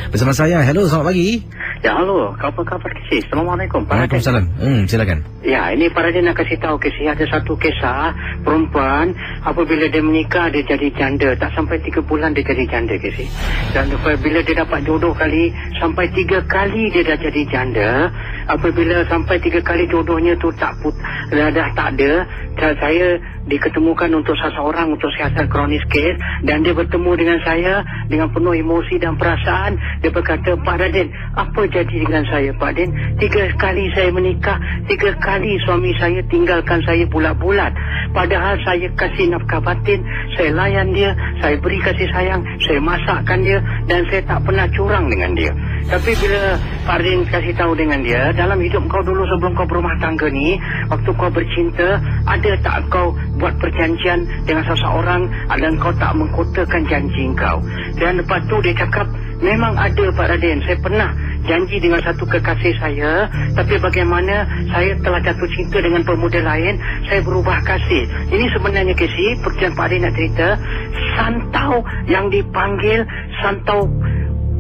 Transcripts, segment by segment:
bersama saya. Hello, selamat pagi. Ya, halo. Apa khabar Kesi? Assalamualaikum. Waalaikumsalam. Silakan. Ya, ini Pak Raden nak kasih tahu Kesi, ada satu kisah perempuan apabila dia menikah dia jadi janda, tak sampai 3 bulan dia jadi janda Kesi. Dan apabila dia dapat jodoh kali, sampai 3 kali dia dah jadi janda. Apabila sampai 3 kali jodohnya tu dah tak ada, saya diketemukan untuk seseorang untuk siasat kronis kes, dan dia bertemu dengan saya dengan penuh emosi dan perasaan. Dia berkata, Pak Raden, apa jadi dengan saya Pak Raden? 3 kali saya menikah, 3 kali suami saya tinggalkan saya bulat-bulat. Padahal saya kasih nafkah batin, saya layan dia, saya beri kasih sayang, saya masakkan dia, dan saya tak pernah curang dengan dia. Tapi bila Pak Raden kasih tahu dengan dia, dalam hidup kau dulu sebelum kau berumah tangga ni, waktu kau bercinta, ada tak kau buat perjanjian dengan seseorang dan kau tak mengkotakan janji kau? Dan lepas tu dia cakap, memang ada Pak Raden, saya pernah janji dengan satu kekasih saya, tapi bagaimana saya telah jatuh cinta dengan pemuda lain, saya berubah kasih. Ini sebenarnya Kesi, seperti yang Pak Raden nak cerita, santau yang dipanggil santau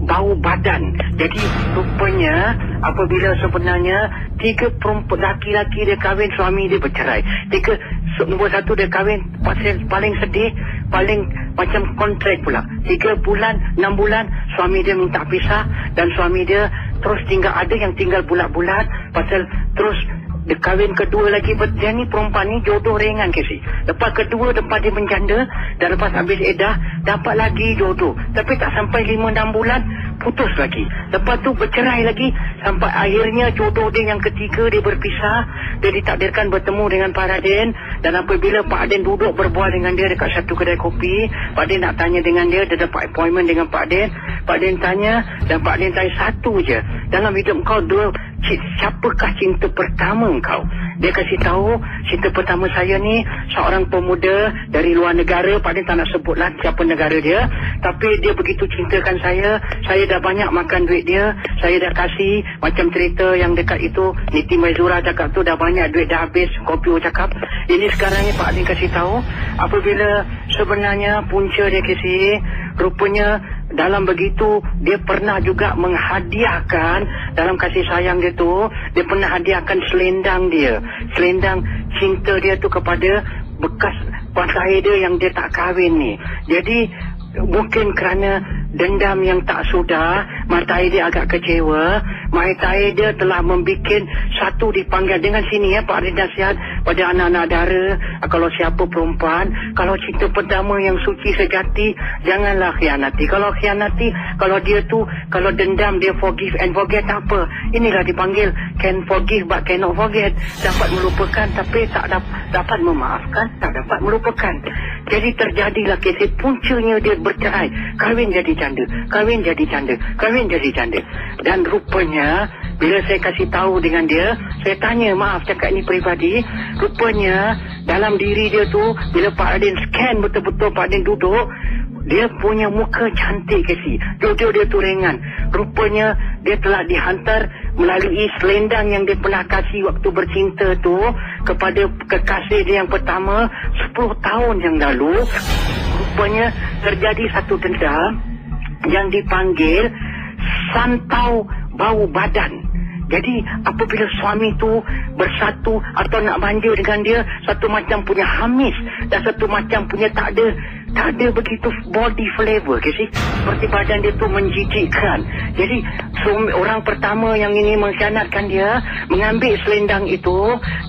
bau badan. Jadi rupanya apabila sebenarnya 3 perempuan laki-laki dia kahwin, suami dia bercerai. Nombor 1 dia kahwin, pasal paling sedih, paling macam kontrak pula. 3 bulan, 6 bulan suami dia minta pisah, dan suami dia terus tinggal, ada yang tinggal bulat-bulat pasal terus dia kahwin kedua lagi. Dia ni perempuan ni jodoh ringan Kesi. Lepas kedua, lepas dia menjanda, dan lepas habis edah dapat lagi jodoh, tapi tak sampai 5-6 bulan putus lagi. Lepas tu bercerai lagi, sampai akhirnya jodoh dia yang ketiga dia berpisah. Dia ditakdirkan bertemu dengan Pak Raden, dan apabila Pak Raden duduk berbual dengan dia dekat satu kedai kopi, Pak Raden nak tanya dengan dia, dia dapat appointment dengan Pak Raden. Pak Raden tanya, dan Pak Raden tanya satu je, dalam hidup kau siapakah cinta pertama kau? Dia kasih tahu, cinta pertama saya ni seorang pemuda dari luar negara. Pak Raden tak nak sebutlah siapa negara dia, tapi dia begitu cintakan saya dah banyak makan duit dia, saya dah kasih macam cerita yang dekat itu, Niti Maizura cakap tu, dah banyak duit dah habis. Kopi cakap ini sekarang ni Pak Raden kasih tahu, apabila sebenarnya punca dia kasih, rupanya dalam begitu dia pernah juga menghadiahkan, dalam kasih sayang dia tu, dia pernah hadiahkan selendang dia, selendang cinta dia tu kepada bekas pasangan dia yang dia tak kahwin ni. Jadi mungkin kerana dendam yang tak sudah, mata air dia agak kecewa. Mata air dia telah membuat satu dipanggil dengan sini ya Pak Raden nasihat pada anak-anak dara, kalau siapa perempuan, kalau cinta pertama yang suci sejati, janganlah khianati. Kalau khianati, kalau dia tu, kalau dendam, dia forgive and forget, tak apa. Inilah dipanggil can forgive but cannot forget. Dapat melupakan tapi tak dapat memaafkan, tak dapat melupakan. Jadi terjadilah kisah puncanya dia bercerai, kahwin jadi janda, kahwin jadi janda, kahwin jadi janda. Dan rupanya bila saya kasih tahu dengan dia, saya tanya, maaf cakap ini peribadi, rupanya dalam diri dia tu, bila Pak Raden scan betul-betul Pak Raden duduk, dia punya muka cantik Kesi, jodoh dia tu ringan. Rupanya dia telah dihantar melalui selendang yang dia pernah kasih waktu bercinta tu kepada kekasih dia yang pertama 10 tahun yang lalu. Rupanya terjadi satu dendam yang dipanggil santau bau badan. Jadi apabila suami tu bersatu atau nak manja dengan dia, satu macam punya hamis dan satu macam punya tak ada begitu body flavor Kesi. Seperti badan dia tu menjijikkan. Jadi orang pertama yang ini mengkhianatkan dia, mengambil selendang itu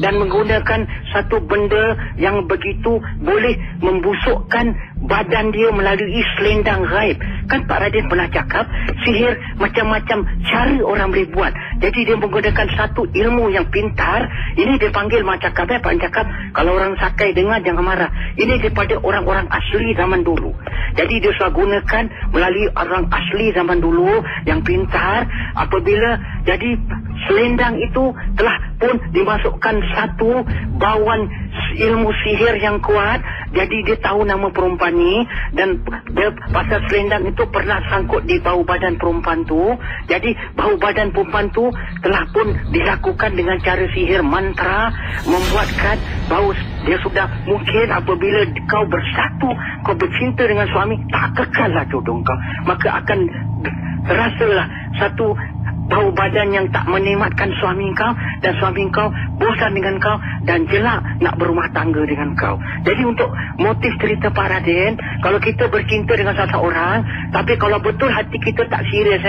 dan menggunakan satu benda yang begitu boleh membusukkan badan dia melalui selendang gaib. Kan Pak Raden pernah cakap, sihir macam-macam cara orang boleh buat. Jadi dia menggunakan satu ilmu yang pintar. Ini dia panggil macam cakap, Pak cakap, kalau orang sakai dengar jangan marah. Ini daripada orang-orang asli zaman dulu. Jadi dia sudah gunakan melalui orang asli zaman dulu yang pintar. Apabila jadi selendang itu telah pun dimasukkan satu bauan ilmu sihir yang kuat. Jadi dia tahu nama perempuan ni, dan dia pasal selendang itu pernah sangkut di bau badan perempuan tu. Jadi bau badan perempuan tu telah pun dilakukan dengan cara sihir mantra, membuatkan bau dia sudah mungkin apabila kau bersatu, kau bercinta dengan suami, tak kekallah jodoh kau, maka akan terasalah satu bau badan yang tak menikmatkan suami kau, dan suami kau bosan dengan kau dan jelak nak berumah tangga dengan kau. Jadi untuk motif cerita Pak Radin, kalau kita bercinta dengan seseorang, tapi kalau betul hati kita tak serius,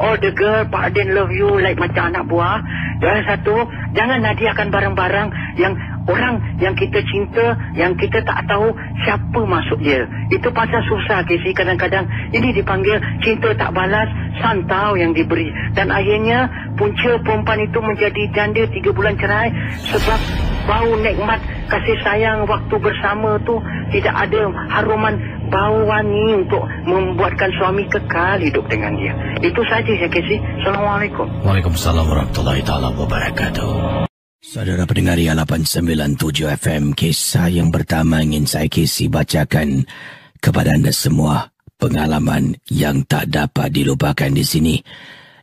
oh the girl, Pak Radin love you like macam anak buah. Dan satu, jangan hadiahkan barang-barang yang orang yang kita cinta, yang kita tak tahu siapa masuk dia. Itu pasal susah, Casey. Kadang-kadang ini dipanggil cinta tak balas, santau yang diberi. Dan akhirnya punca perempuan itu menjadi janda 3 bulan cerai sebab bau nikmat kasih sayang waktu bersama tu tidak ada haruman bau wangi untuk membuatkan suami kekal hidup dengan dia. Itu saja ya, Casey. Assalamualaikum. Waalaikumsalam warahmatullahi taala wabarakatuh. Saudara pendengar 897 FM, kisah yang pertama ingin saya Casey bacakan kepada anda semua. Pengalaman yang tak dapat dilupakan di sini.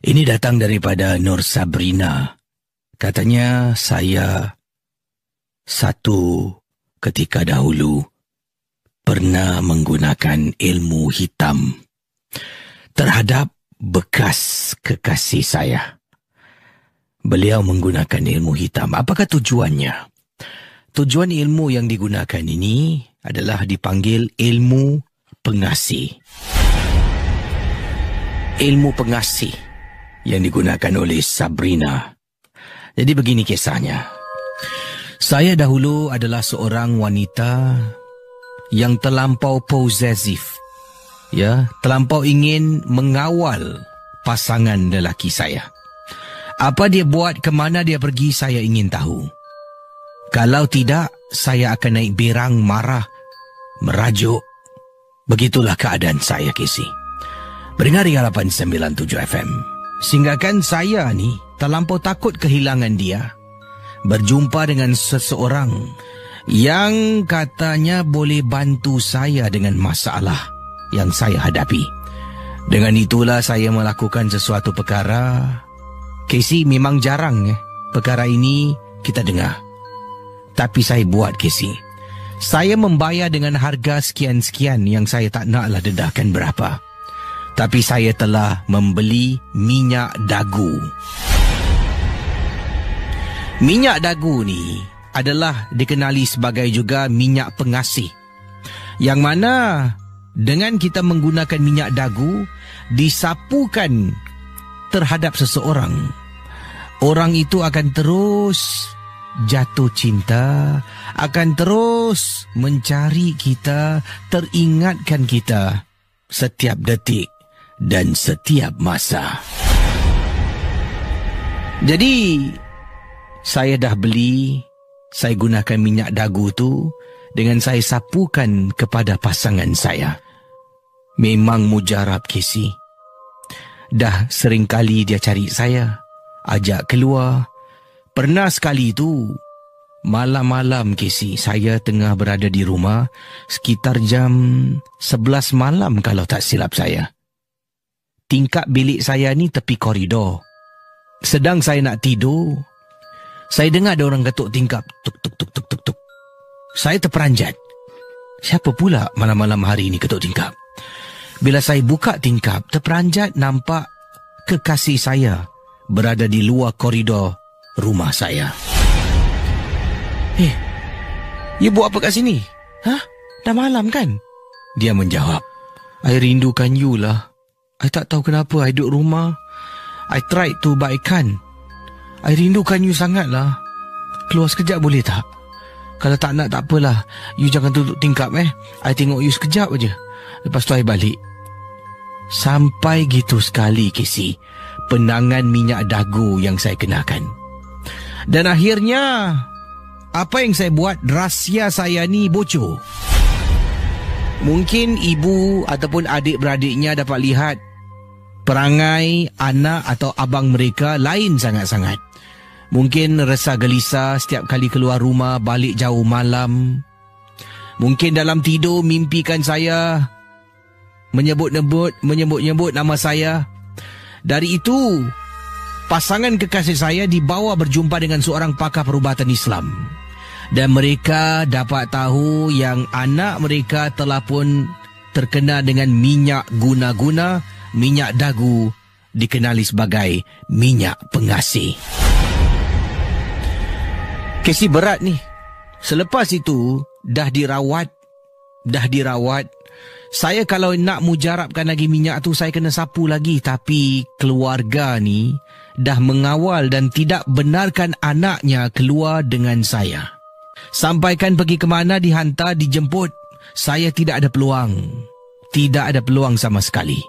Ini datang daripada Nur Sabrina. Katanya, saya satu ketika dahulu pernah menggunakan ilmu hitam terhadap bekas kekasih saya. Beliau menggunakan ilmu hitam. Apakah tujuannya? Tujuan ilmu yang digunakan ini adalah dipanggil ilmu pengasih. Ilmu pengasih yang digunakan oleh Sabrina. Jadi begini kisahnya. Saya dahulu adalah seorang wanita yang terlampau posesif. Ya, terlampau ingin mengawal pasangan lelaki saya. Apa dia buat, ke mana dia pergi, saya ingin tahu. Kalau tidak, saya akan naik berang, marah, merajuk. Begitulah keadaan saya, Casey. Pendengar 897 FM. Sehinggakan saya ni terlampau takut kehilangan dia. Berjumpa dengan seseorang yang katanya boleh bantu saya dengan masalah yang saya hadapi. Dengan itulah saya melakukan sesuatu perkara. Casey, memang jarang perkara ini kita dengar. Tapi saya buat, Casey. Saya membayar dengan harga sekian-sekian yang saya tak naklah dedahkan berapa. Tapi saya telah membeli minyak dagu. Minyak dagu ni adalah dikenali sebagai juga minyak pengasih. Yang mana dengan kita menggunakan minyak dagu, disapukan terhadap seseorang, orang itu akan terus jatuh cinta, akan terus mencari kita, teringatkan kita setiap detik dan setiap masa. Jadi saya dah beli, saya gunakan minyak dagu tu dengan saya sapukan kepada pasangan saya. Memang mujarab, Casey. Dah sering kali dia cari saya, ajak keluar. Pernah sekali tu, malam-malam, Casey, saya tengah berada di rumah, sekitar jam 11 malam kalau tak silap saya. Tingkap bilik saya ni tepi koridor. Sedang saya nak tidur, saya dengar ada orang ketuk tingkap. Tuk, tuk, tuk, tuk, tuk, tuk. Saya terperanjat. Siapa pula malam-malam hari ini ketuk tingkap? Bila saya buka tingkap, terperanjat nampak kekasih saya berada di luar koridor rumah saya. You buat apa kat sini? Hah? Dah malam kan? Dia menjawab, I rindukan you lah. I tak tahu kenapa I duduk rumah. I tried to but I can't. I rindukan you sangat lah. Keluar sekejap boleh tak? Kalau tak nak tak apalah. You jangan duduk tingkap I tengok you sekejap aja. Lepas tu I balik. Sampai gitu sekali, Casey, penangan minyak dagu yang saya kenakan. Dan akhirnya, apa yang saya buat, rahsia saya ni bocor. Mungkin ibu ataupun adik-beradiknya dapat lihat perangai anak atau abang mereka lain sangat-sangat. Mungkin resah gelisah setiap kali keluar rumah, balik jauh malam. Mungkin dalam tidur mimpikan saya menyebut-nyebut nama saya. Dari itu, pasangan kekasih saya dibawa berjumpa dengan seorang pakar perubatan Islam. Dan mereka dapat tahu yang anak mereka telah pun terkena dengan minyak guna-guna, minyak dagu, dikenali sebagai minyak pengasih. Kesi berat ni. Selepas itu, dah dirawat. Saya kalau nak mujarabkan lagi minyak tu, saya kena sapu lagi. Tapi keluarga ni dah mengawal dan tidak benarkan anaknya keluar dengan saya. Sampaikan pergi ke mana, dihantar, dijemput. Saya tidak ada peluang. Tidak ada peluang sama sekali.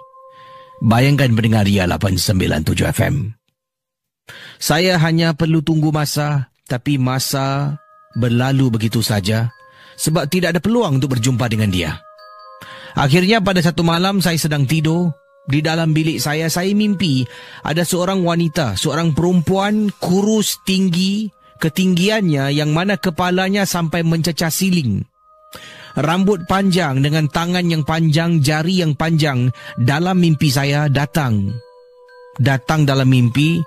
Bayangkan pendengar Ria 897 FM. Saya hanya perlu tunggu masa, tapi masa berlalu begitu saja sebab tidak ada peluang untuk berjumpa dengan dia. Akhirnya pada satu malam saya sedang tidur. Di dalam bilik saya mimpi ada seorang wanita, seorang perempuan kurus tinggi, ketinggiannya yang mana kepalanya sampai mencecah siling. Rambut panjang dengan tangan yang panjang, jari yang panjang. Dalam mimpi saya datang dalam mimpi.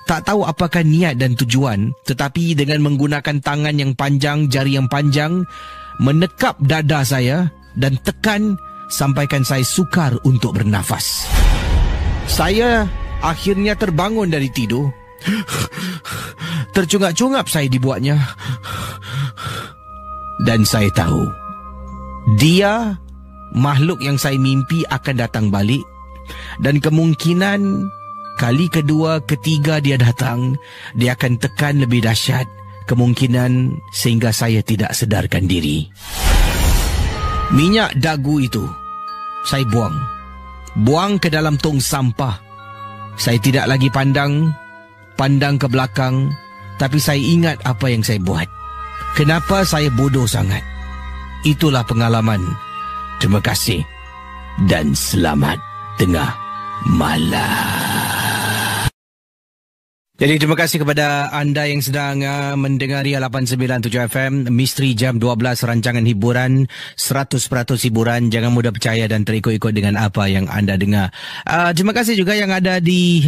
Tak tahu apakah niat dan tujuan, tetapi dengan menggunakan tangan yang panjang, jari yang panjang, menekap dada saya dan tekan sampaikan saya sukar untuk bernafas. Saya akhirnya terbangun dari tidur. Tercungap-cungap saya dibuatnya. Dan saya tahu, dia, makhluk yang saya mimpi akan datang balik. Dan kemungkinan kali kedua, ketiga dia datang, dia akan tekan lebih dahsyat. Kemungkinan sehingga saya tidak sedarkan diri. Minyak dagu itu saya buang ke dalam tong sampah. Saya tidak lagi pandang ke belakang, tapi saya ingat apa yang saya buat. Kenapa saya bodoh sangat? Itulah pengalaman. Terima kasih dan selamat tengah malam. Jadi terima kasih kepada anda yang sedang mendengari 897 FM, Misteri Jam 12, rancangan hiburan, 100% hiburan. Jangan mudah percaya dan terikut-ikut dengan apa yang anda dengar. Terima kasih juga yang ada di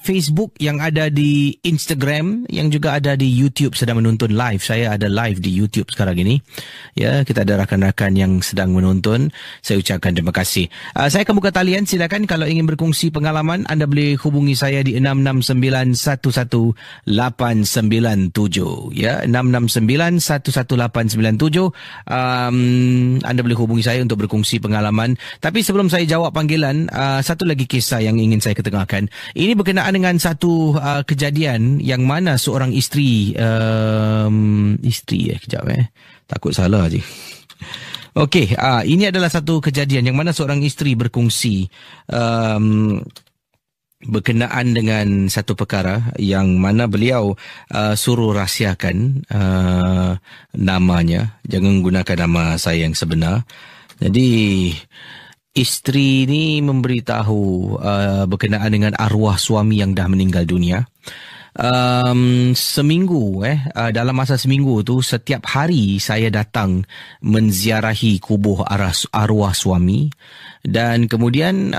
Facebook, yang ada di Instagram, yang juga ada di YouTube sedang menonton live. Saya ada live di YouTube sekarang ini. Ya, kita ada rakan-rakan yang sedang menonton. Saya ucapkan terima kasih. Saya akan buka talian, silakan kalau ingin berkongsi pengalaman, anda boleh hubungi saya di 669 11897 ya, 669 11897. Anda boleh hubungi saya untuk berkongsi pengalaman. Tapi sebelum saya jawab panggilan, satu lagi kisah yang ingin saya ketengahkan. Ini berkenaan dengan satu kejadian yang mana seorang isteri takut salah je. Okey, ini adalah satu kejadian yang mana seorang isteri berkongsi berkenaan dengan satu perkara yang mana beliau suruh rahsiakan namanya. Jangan gunakan nama saya yang sebenar. Jadi isteri ni memberitahu berkenaan dengan arwah suami yang dah meninggal dunia. Seminggu dalam masa seminggu tu, setiap hari saya datang menziarahi kubur arwah suami. Dan kemudian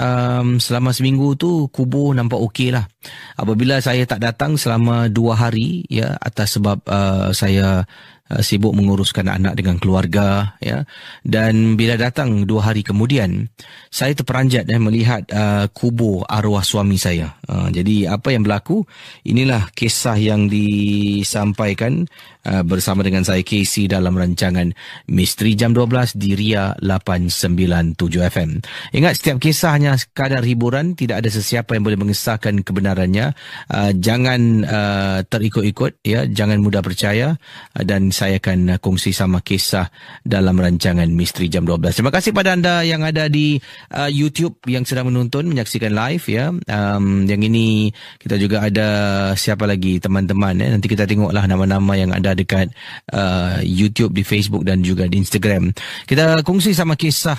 selama seminggu tu kubur nampak okey lah. Apabila saya tak datang selama 2 hari ya, atas sebab saya sibuk menguruskan anak dengan keluarga ya, dan bila datang 2 hari kemudian, saya terperanjat melihat kubur arwah suami saya. Jadi apa yang berlaku, inilah kisah yang disampaikan bersama dengan saya Casey dalam rancangan Misteri Jam 12 di Ria 897 FM. Ingat, setiap kisah hanya sekadar hiburan, tidak ada sesiapa yang boleh mengesahkan kebenarannya. Jangan terikut-ikut ya, jangan mudah percaya, dan saya akan kongsi sama kisah dalam rancangan Misteri Jam 12. Terima kasih pada anda yang ada di YouTube yang sedang menonton, menyaksikan live ya. Yang ini kita juga ada siapa lagi teman-teman ya. Nanti kita tengoklah nama-nama yang ada dekat YouTube, di Facebook dan juga di Instagram. Kita kongsi sama kisah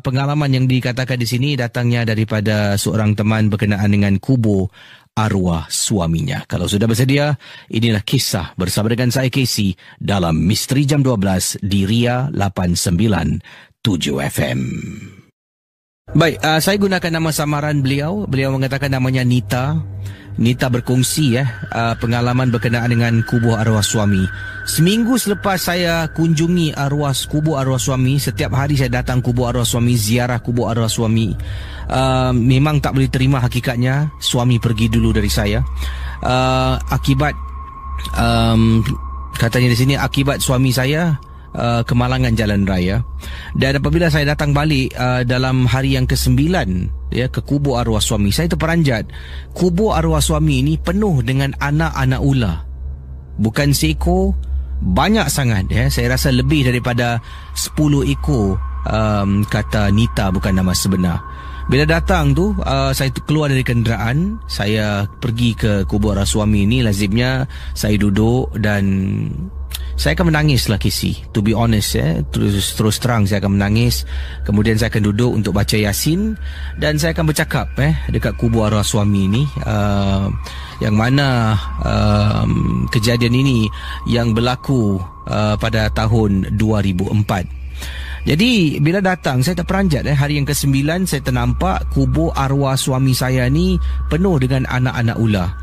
pengalaman yang dikatakan di sini, datangnya daripada seorang teman berkenaan dengan kubur arwah suaminya. Kalau sudah bersedia, inilah kisah bersama dengan saya Casey dalam Misteri Jam 12 di Ria 897 FM. Baik, saya gunakan nama samaran beliau. Beliau mengatakan namanya Nita. Nita berkongsi pengalaman berkenaan dengan kubur arwah suami. Seminggu selepas saya kunjungi kubur arwah suami, setiap hari saya datang kubur arwah suami, ziarah kubur arwah suami. Memang tak boleh terima hakikatnya suami pergi dulu dari saya. Akibat katanya di sini akibat suami saya kemalangan jalan raya. Dan apabila saya datang balik dalam hari yang ke-9 ke kubur arwah suami, saya terperanjat kubur arwah suami ini penuh dengan anak-anak ular. Bukan seekor, banyak sangat. Saya rasa lebih daripada 10 ekor, kata Nita, bukan nama sebenar. Bila datang tu, saya keluar dari kenderaan, saya pergi ke kubur arwah suami ini. Lazimnya saya duduk dan saya akan menangis lah, Casey. To be honest, terus terang saya akan menangis. Kemudian saya akan duduk untuk baca Yasin dan saya akan bercakap dekat kubur arwah suami ini, yang mana kejadian ini yang berlaku pada tahun 2004. Jadi bila datang, saya terperanjat. Hari yang ke-9 saya ternampak kubur arwah suami saya ni penuh dengan anak-anak ular.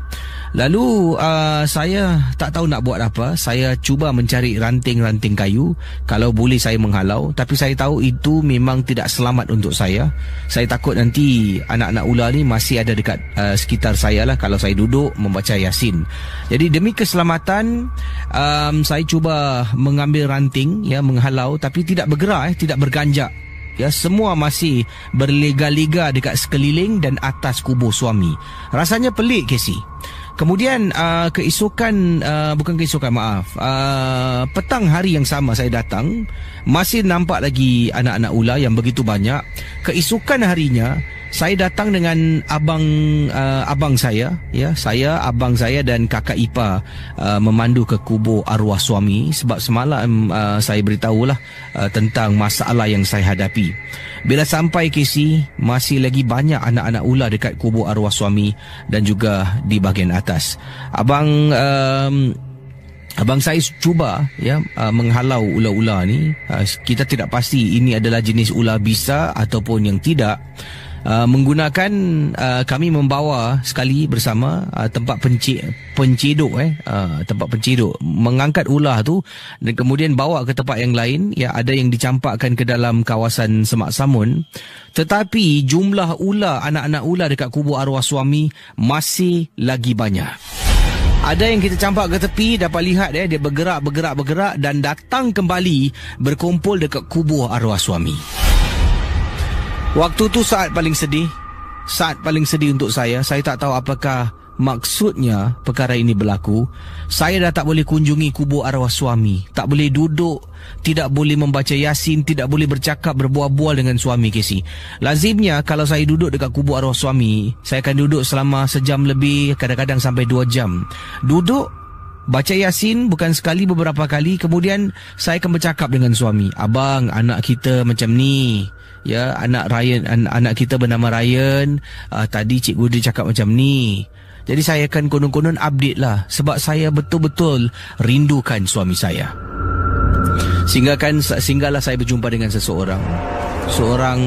Lalu saya tak tahu nak buat apa. Saya cuba mencari ranting-ranting kayu, kalau boleh saya menghalau. Tapi saya tahu itu memang tidak selamat untuk saya. Saya takut nanti anak-anak ular ni masih ada dekat sekitar saya lah kalau saya duduk membaca Yasin. Jadi demi keselamatan, saya cuba mengambil ranting, menghalau, tapi tidak bergerak, tidak berganjak. Semua masih berlega-lega dekat sekeliling dan atas kubur suami. Rasanya pelik, Casey. Kemudian petang hari yang sama saya datang, masih nampak lagi anak-anak ular yang begitu banyak. Keesokan harinya saya datang dengan abang saya, abang saya dan kakak ipar memandu ke kubur arwah suami sebab semalam saya beritahulah tentang masalah yang saya hadapi. Bila sampai, Casey, masih lagi banyak anak-anak ular dekat kubur arwah suami dan juga di bahagian atas. Abang saya cuba menghalau ular-ular ni. Kita tidak pasti ini adalah jenis ular bisa ataupun yang tidak. Menggunakan kami membawa sekali bersama tempat pencedok, tempat pencedok, mengangkat ular tu dan kemudian bawa ke tempat yang lain. Ada yang dicampakkan ke dalam kawasan Semak Samun, tetapi jumlah ular, anak-anak ular dekat kubur arwah suami masih lagi banyak. Ada yang kita campak ke tepi, dapat lihat dia bergerak dan datang kembali berkumpul dekat kubur arwah suami. Waktu tu saat paling sedih untuk saya. Saya tak tahu apakah maksudnya perkara ini berlaku. Saya dah tak boleh kunjungi kubur arwah suami, tak boleh duduk, tidak boleh membaca Yasin, tidak boleh bercakap, berbual-bual dengan suami, Casey. Lazimnya kalau saya duduk dekat kubur arwah suami, saya akan duduk selama sejam lebih, kadang-kadang sampai 2 jam. Duduk, baca Yasin bukan sekali, beberapa kali. Kemudian saya akan bercakap dengan suami. Abang, anak kita macam ni. Anak Ryan, anak kita bernama Ryan. Tadi cikgu dia cakap macam ni. Jadi saya akan konon-konon update lah, sebab saya betul-betul rindukan suami saya. Sehinggalah saya berjumpa dengan seorang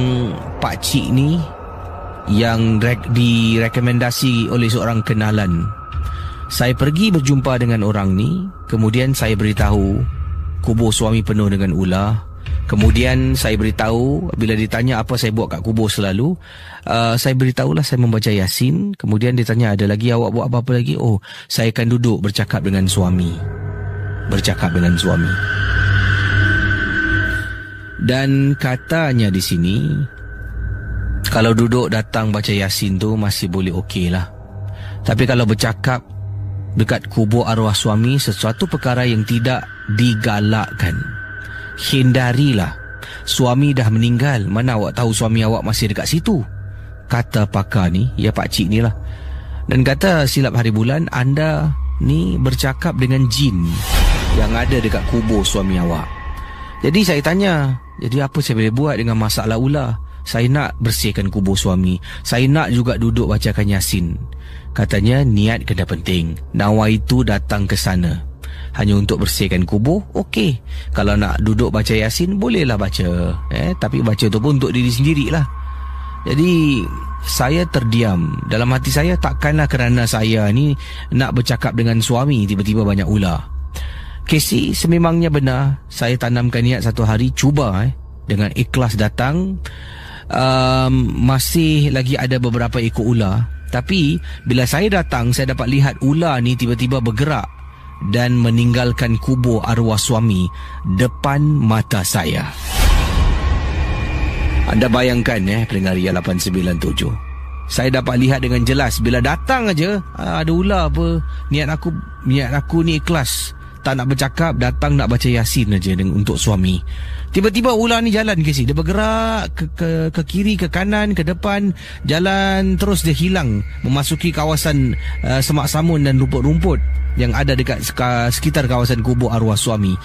pakcik ni yang direkomendasi oleh seorang kenalan. Saya pergi berjumpa dengan orang ni. Kemudian saya beritahu kubur suami penuh dengan ular. Kemudian saya beritahu, bila ditanya apa saya buat kat kubur selalu, saya beritahulah saya membaca Yasin. Kemudian dia tanya, ada lagi awak buat apa-apa lagi? Oh, saya akan duduk bercakap dengan suami. Dan katanya di sini, kalau duduk datang baca Yasin tu masih boleh okey lah. Tapi kalau bercakap dekat kubur arwah suami, sesuatu perkara yang tidak digalakkan. Hindarilah. Suami dah meninggal, mana awak tahu suami awak masih dekat situ, kata pakar ni, pakcik ni lah. Dan kata silap hari bulan, anda ni bercakap dengan jin yang ada dekat kubur suami awak. Jadi saya tanya, jadi apa saya boleh buat dengan masalah ular? saya nak bersihkan kubur suami. Saya nak juga duduk bacakan Yasin. Katanya niat kena penting. Nawaitu datang ke sana hanya untuk bersihkan kubur, okey. Kalau nak duduk baca Yasin, bolehlah baca. Tapi baca tu pun untuk diri sendirilah. Jadi saya terdiam. Dalam hati saya, takkanlah kerana saya ni nak bercakap dengan suami tiba-tiba banyak ular. Casey, sememangnya benar. Saya tanamkan niat satu hari cuba dengan ikhlas datang. Masih lagi ada beberapa ekor ular. Tapi bila saya datang, saya dapat lihat ular ni tiba-tiba bergerak dan meninggalkan kubur arwah suami depan mata saya. Anda bayangkan pendengar Ria 897. Saya dapat lihat dengan jelas bila datang aja ada ular apa. Niat aku ni ikhlas. Tak nak bercakap, datang nak baca Yasin aja untuk suami. Tiba-tiba ular ni jalan ke sini. Dia bergerak ke kiri, ke kanan, ke depan. Jalan terus dia hilang. Memasuki kawasan semak samun dan rumput-rumput yang ada dekat sekitar kawasan kubur arwah suami.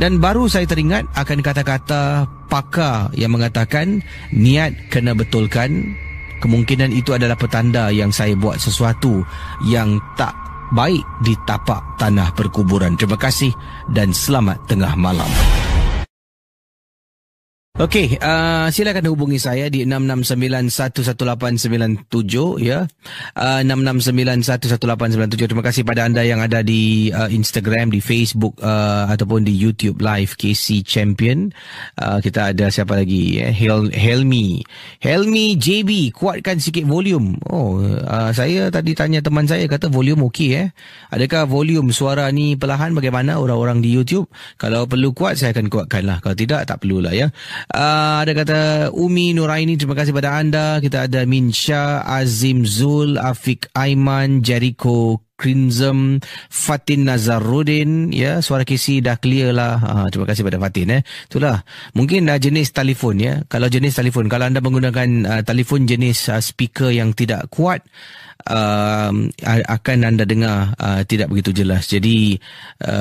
Dan baru saya teringat akan kata-kata pakar yang mengatakan niat kena betulkan. Kemungkinan itu adalah petanda yang saya buat sesuatu yang tak baik di tapak tanah perkuburan. Terima kasih dan selamat tengah malam. Okey, silakan hubungi saya di 66911897 ya. 66911897. Terima kasih pada anda yang ada di Instagram, di Facebook ataupun di YouTube Live KC Champion. Kita ada siapa lagi? Helmi JB, kuatkan sikit volume. Saya tadi tanya teman saya, kata volume okey Adakah volume suara ni perlahan bagaimana orang-orang di YouTube? Kalau perlu kuat saya akan kuatkanlah. Kalau tidak tak perlulah ya. Ada kata Umi Nuraini, terima kasih pada anda. Kita ada Minsha, Azim Zul, Afiq Aiman, Jericho Crimson, Fatin Nazaruddin, ya, suara KC dah clear lah. Terima kasih pada Fatin Itulah. Mungkin jenis telefon ya. Kalau jenis telefon, kalau anda menggunakan telefon jenis speaker yang tidak kuat, akan anda dengar tidak begitu jelas. Jadi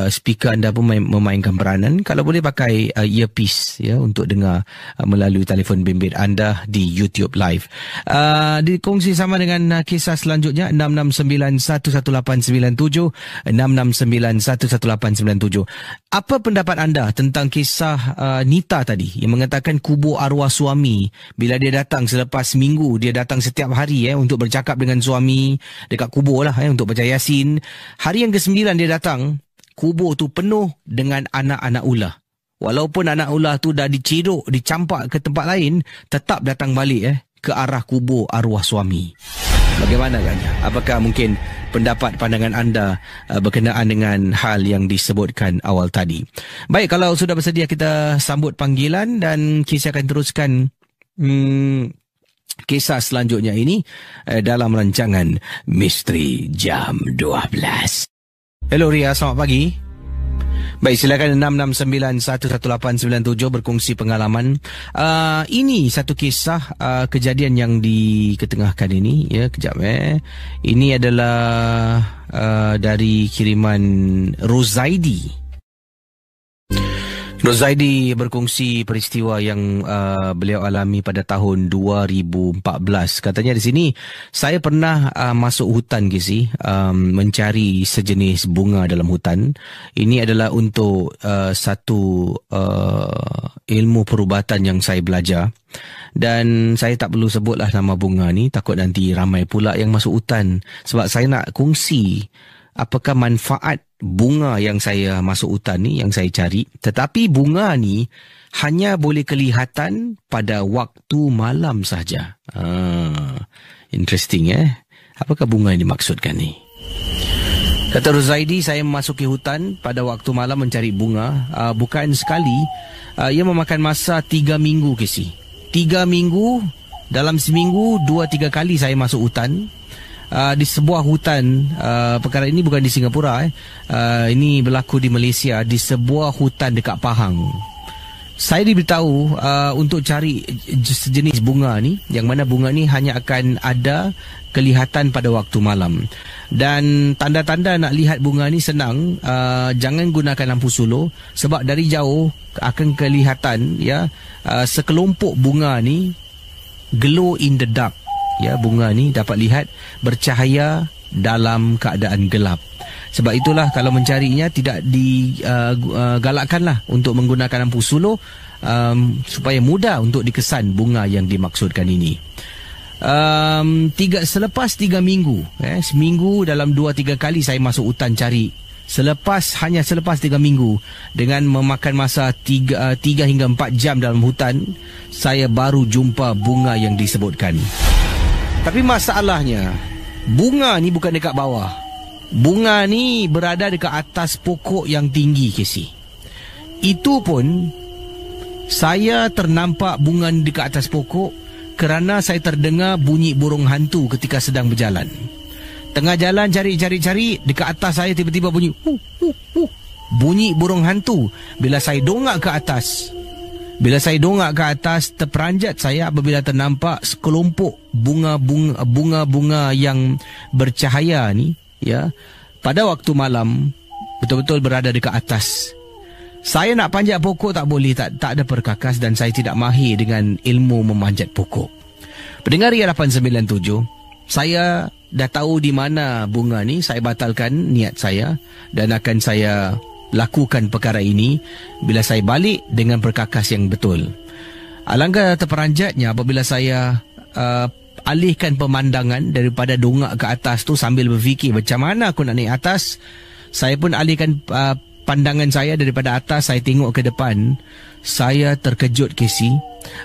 speaker anda pun memainkan peranan. Kalau boleh pakai earpiece ya untuk dengar melalui telefon bimbit anda di YouTube Live. Dikongsi sama dengan kisah selanjutnya 66911897 66911897. Apa pendapat anda tentang kisah Nita tadi yang mengatakan kubur arwah suami, bila dia datang selepas minggu, dia datang setiap hari untuk bercakap dengan suami dekat kubur lah untuk baca Yasin. Hari yang ke-9 dia datang, kubur tu penuh dengan anak-anak ular. Walaupun anak ular tu dah diciduk, dicampak ke tempat lain, tetap datang balik ke arah kubur arwah suami. Bagaimana agaknya? Apakah mungkin pendapat pandangan anda berkenaan dengan hal yang disebutkan awal tadi? Baik, kalau sudah bersedia kita sambut panggilan dan kisah akan teruskan kisah selanjutnya ini dalam rancangan Misteri Jam 12. Hello Ria, selamat pagi. Baik, silakan 66911897 berkongsi pengalaman. Ini satu kisah kejadian yang diketengahkan ini ya, kejap Ini adalah dari kiriman Rozaidi. Rozaidi berkongsi peristiwa yang beliau alami pada tahun 2014. Katanya di sini, saya pernah masuk hutan mencari sejenis bunga dalam hutan. Ini adalah untuk satu ilmu perubatan yang saya belajar. Dan saya tak perlu sebutlah nama bunga ni, takut nanti ramai pula yang masuk hutan. Sebab saya nak kongsi apakah manfaat bunga yang saya masuk hutan ni, yang saya cari. Tetapi bunga ni hanya boleh kelihatan pada waktu malam saja. Interesting Apakah bunga yang dimaksudkan ni? Kata Rozaidi, saya memasuki hutan pada waktu malam mencari bunga. Bukan sekali, ia memakan masa 3 minggu 3 minggu, dalam seminggu 2-3 kali saya masuk hutan. Di sebuah hutan, perkara ini bukan di Singapura ini berlaku di Malaysia, di sebuah hutan dekat Pahang. Saya diberitahu untuk cari sejenis bunga ni, yang mana bunga ni hanya akan ada kelihatan pada waktu malam. Dan tanda-tanda nak lihat bunga ni senang. Jangan gunakan lampu suluh, sebab dari jauh akan kelihatan sekelompok bunga ni glow in the dark. Ya, bunga ni dapat lihat bercahaya dalam keadaan gelap. Sebab itulah kalau mencarinya tidak digalakkanlah untuk menggunakan lampu suluh supaya mudah untuk dikesan bunga yang dimaksudkan ini. Selepas 3 minggu, seminggu dalam 2-3 kali saya masuk hutan cari. Selepas 3 minggu dengan memakan masa 3 hingga 4 jam dalam hutan, saya baru jumpa bunga yang disebutkan. Tapi masalahnya, bunga ni bukan dekat bawah. Bunga ni berada dekat atas pokok yang tinggi, Casey. Itu pun saya ternampak bunga ni dekat atas pokok kerana saya terdengar bunyi burung hantu ketika sedang berjalan. Tengah jalan cari, dekat atas saya tiba-tiba bunyi bunyi burung hantu. Bila saya dongak ke atas, terperanjat saya apabila ternampak sekelompok bunga-bunga yang bercahaya ni, ya, pada waktu malam betul-betul berada dekat atas. Saya nak panjat pokok tak boleh, tak ada perkakas, dan saya tidak mahir dengan ilmu memanjat pokok. Pendengar Ria 897, saya dah tahu di mana bunga ni. Saya batalkan niat saya dan akan saya lakukan perkara ini bila saya balik dengan perkakas yang betul. Alangkah terperanjatnya apabila saya alihkan pemandangan daripada dongak ke atas tu sambil berfikir macam mana aku nak naik atas. Saya pun alihkan pandangan saya daripada atas, saya tengok ke depan. Saya terkejut, Casey,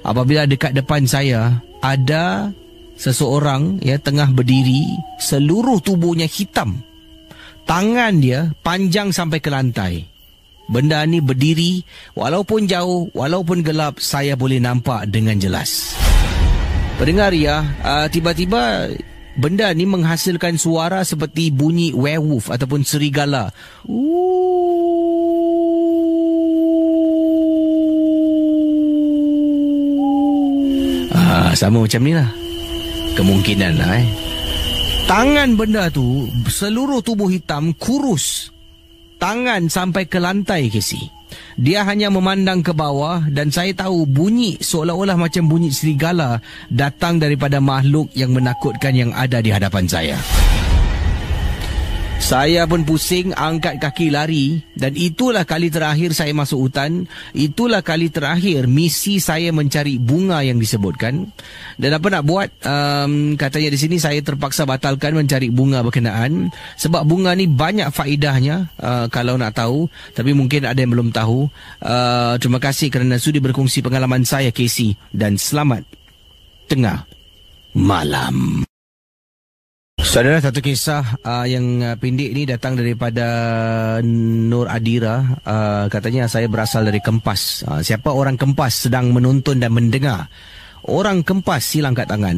apabila dekat depan saya ada seseorang, ya, tengah berdiri, seluruh tubuhnya hitam. Tangan dia panjang sampai ke lantai. Benda ni berdiri, walaupun jauh, walaupun gelap, saya boleh nampak dengan jelas. Pendengar ya, tiba-tiba benda ni menghasilkan suara seperti bunyi werewolf ataupun serigala. Sama macam ni lah. Kemungkinan lah Tangan benda tu, seluruh tubuh hitam, kurus. Tangan sampai ke lantai, Casey. Dia hanya memandang ke bawah dan saya tahu bunyi seolah-olah macam bunyi serigala datang daripada makhluk yang menakutkan yang ada di hadapan saya. Saya pun pusing, angkat kaki lari, dan itulah kali terakhir saya masuk hutan. Itulah kali terakhir misi saya mencari bunga yang disebutkan. Dan apa nak buat, katanya di sini saya terpaksa batalkan mencari bunga berkenaan. Sebab bunga ni banyak faedahnya, kalau nak tahu. Tapi mungkin ada yang belum tahu. Terima kasih kerana sudi berkongsi pengalaman saya, Casey. Dan selamat tengah malam. Saudara, satu kisah yang pendek ni datang daripada Nur Adira. Katanya, saya berasal dari Kempas. Siapa orang Kempas sedang menonton dan mendengar? Orang Kempas sila angkat tangan.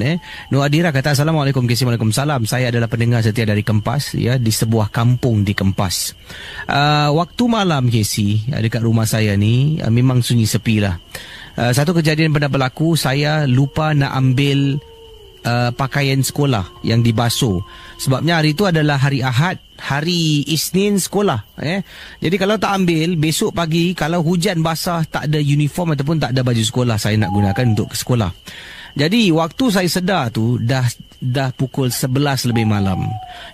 Nur Adira kata, Assalamualaikum, Casey. Waalaikumsalam. Saya adalah pendengar setia dari Kempas, ya, di sebuah kampung di Kempas. Waktu malam, Casey, dekat rumah saya ni memang sunyi sepi lah. Satu kejadian pernah berlaku. Saya lupa nak ambil pakaian sekolah yang dibasuh. Sebabnya hari itu adalah hari Ahad, hari Isnin sekolah. Jadi kalau tak ambil, besok pagi kalau hujan basah, tak ada uniform ataupun tak ada baju sekolah saya nak gunakan untuk ke sekolah. Jadi waktu saya sedar tu dah pukul 11 lebih malam.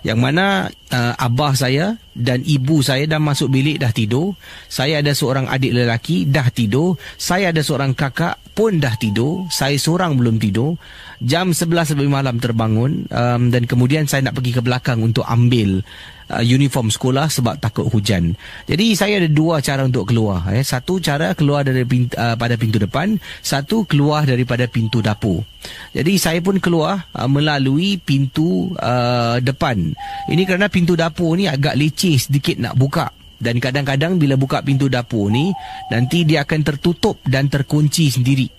Yang mana abah saya dan ibu saya dah masuk bilik, dah tidur. Saya ada seorang adik lelaki dah tidur. Saya ada seorang kakak pun dah tidur. Saya seorang belum tidur. Jam 11 lebih malam terbangun, dan kemudian saya nak pergi ke belakang untuk ambil uniform sekolah sebab takut hujan. Jadi saya ada dua cara untuk keluar. Satu cara keluar dari pada pintu depan, satu keluar daripada pintu dapur. Jadi saya pun keluar melalui pintu depan. Ini kerana pintu dapur ni agak leceh sedikit nak buka. Dan kadang-kadang bila buka pintu dapur ni, nanti dia akan tertutup dan terkunci sendiri.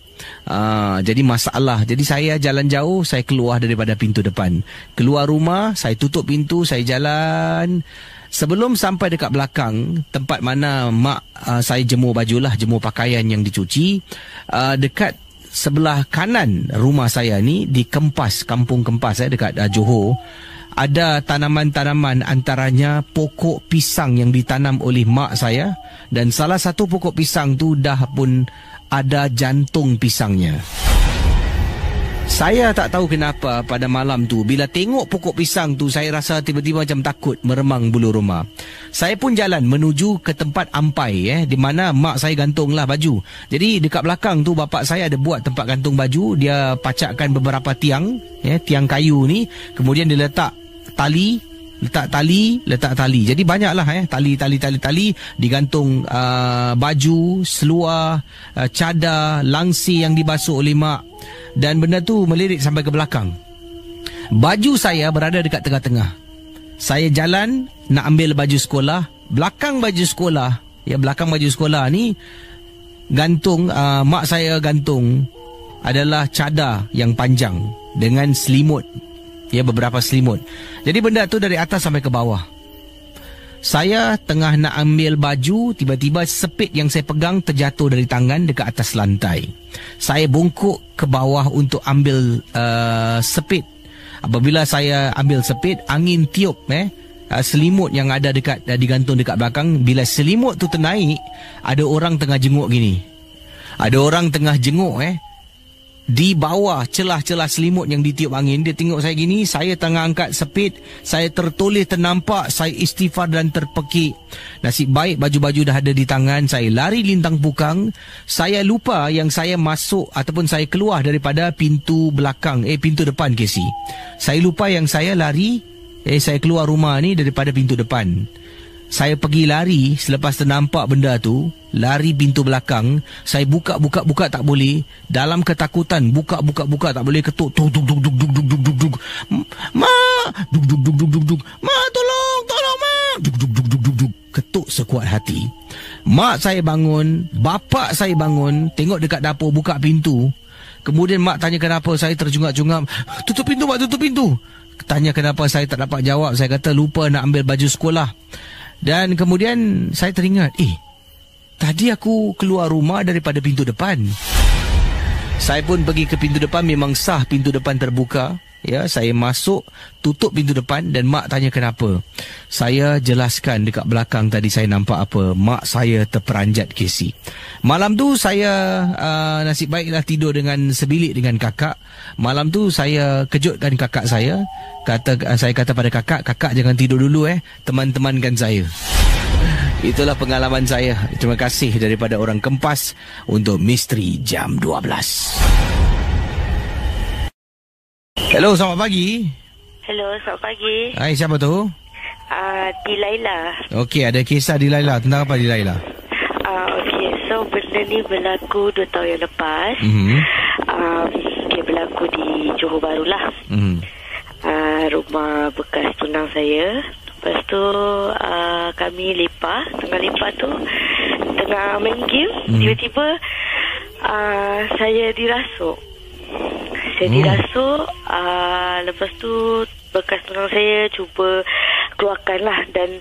Jadi masalah. Jadi saya jalan jauh, saya keluar daripada pintu depan. Keluar rumah, saya tutup pintu, saya jalan. Sebelum sampai dekat belakang, tempat mana mak saya jemur baju lah, jemur pakaian yang dicuci, dekat sebelah kanan rumah saya ni, di Kempas, kampung Kempas dekat Johor, ada tanaman-tanaman, antaranya pokok pisang yang ditanam oleh mak saya. Dan salah satu pokok pisang tu dah pun ada jantung pisangnya. Saya tak tahu kenapa pada malam tu, bila tengok pokok pisang tu, saya rasa tiba-tiba macam takut meremang bulu rumah. Saya pun jalan menuju ke tempat ampai, di mana mak saya gantunglah baju. Jadi dekat belakang tu bapak saya ada buat tempat gantung baju. Dia pacakkan beberapa tiang, tiang kayu ni. Kemudian dia letak tali. Jadi banyaklah tali digantung baju, seluar, cadar, langsi yang dibasuh oleh mak. Dan benda tu melirik sampai ke belakang. Baju saya berada dekat tengah-tengah. Saya jalan nak ambil baju sekolah. Belakang baju sekolah ni gantung, mak saya gantung adalah cadar yang panjang dengan selimut. Beberapa selimut. Jadi benda tu dari atas sampai ke bawah. Saya tengah nak ambil baju, tiba-tiba sepit yang saya pegang terjatuh dari tangan dekat atas lantai. Saya bungkuk ke bawah untuk ambil sepit. Apabila saya ambil sepit, angin tiup selimut yang ada digantung dekat belakang. Bila selimut tu ternaik, ada orang tengah jenguk gini. Ada orang tengah jenguk di bawah celah-celah selimut yang ditiup angin. Dia tengok saya gini, saya tengah angkat sepit, saya tertoleh ternampak, saya istighfar dan terpekik. Nasib baik baju-baju dah ada di tangan, saya lari lintang pukang. Saya lupa yang saya masuk ataupun saya keluar daripada pintu belakang, pintu depan Casey. Saya lupa yang saya lari, saya keluar rumah ni daripada pintu depan. Saya pergi lari selepas ternampak benda tu, lari pintu belakang. Saya buka tak boleh. Dalam ketakutan, buka tak boleh, ketuk. Duk. Mak! Duk. Mak, tolong, mak! Duk. Ketuk sekuat hati. Mak saya bangun, bapak saya bangun, tengok dekat dapur, buka pintu. Kemudian mak tanya kenapa, saya terjungap-jungap. Tutup pintu, mak, tutup pintu. Tanya kenapa, saya tak dapat jawab. Saya kata lupa nak ambil baju sekolah. Dan kemudian saya teringat, tadi aku keluar rumah daripada pintu depan. Saya pun pergi ke pintu depan, memang sah pintu depan terbuka. Saya masuk, tutup pintu depan dan mak tanya kenapa. Saya jelaskan dekat belakang tadi saya nampak apa. Mak saya terperanjat Casey. Malam tu saya nasib baiklah tidur dengan sebilik dengan kakak. Malam tu saya kejutkan kakak saya. Saya kata pada kakak jangan tidur dulu teman-temankan saya. Itulah pengalaman saya. Terima kasih daripada orang Kempas untuk Misteri Jam 12. Hello, selamat pagi. Hello, selamat pagi. Hai, siapa tu? Dilaila. Okey, ada kisah Dilaila. Tentang apa Dilaila? Okey, so benda ni berlaku 2 tahun yang lepas. Dia berlaku di Johor Bahru lah. Rumah bekas tunang saya. Lepas tu kami tengah lepak tu, tengah main game, tiba-tiba saya dirasuk. Lepas tu bekas tunang saya cuba keluarkan lah. Dan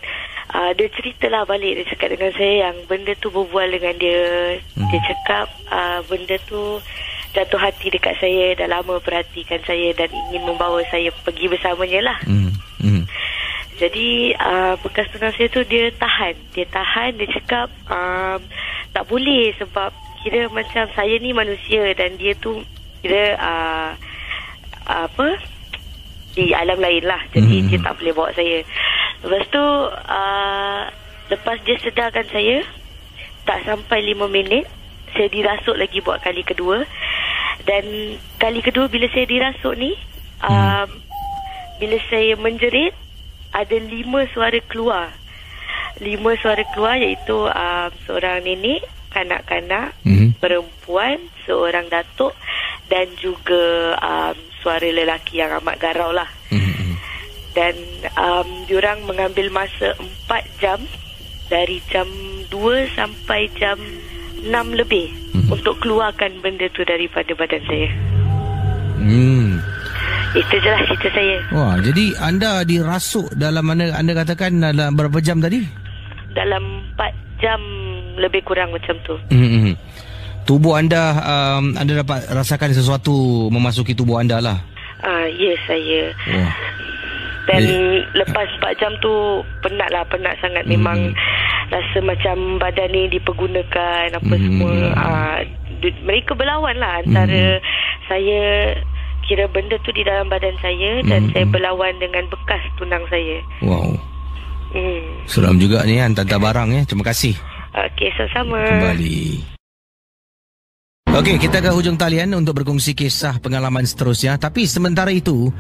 dia ceritalah balik. Dia cakap dengan saya yang benda tu berbual dengan dia. Dia cakap benda tu jatuh hati dekat saya, dah lama perhatikan saya dan ingin membawa saya pergi bersamanya lah. Jadi bekas tunang saya tu dia tahan. Dia cakap tak boleh sebab kira macam saya ni manusia dan dia tu kira di alam lain lah. Jadi dia tak boleh bawa saya. Lepas tu lepas dia sedarkan saya, tak sampai 5 minit saya dirasuk lagi buat kali kedua. Dan kali kedua bila saya dirasuk ni, bila saya menjerit, ada 5 suara keluar. 5 suara keluar iaitu seorang nenek, kanak-kanak, perempuan, seorang datuk dan juga suara lelaki yang amat garau lah. Dan diorang mengambil masa 4 jam, dari jam 2 sampai jam 6 lebih untuk keluarkan benda tu daripada badan saya. Itu je lah cerita saya. Wah, jadi anda dirasuk dalam mana anda katakan dalam berapa jam tadi? Dalam 4 jam lebih kurang macam tu. Tubuh anda, anda dapat rasakan sesuatu memasuki tubuh anda lah? Ya, saya. Wah. Dan lepas 4 jam tu penat sangat. Memang rasa macam badan ni dipergunakan apa semua. Mereka berlawan lah antara saya, kira benda tu di dalam badan saya dan saya berlawan dengan bekas tunang saya. Wow. Seram juga ni, hantar barang ya. Terima kasih. Okey, sama-sama. Kembali. Okey, kita ke hujung talian untuk berkongsi kisah pengalaman seterusnya. Tapi sementara itu,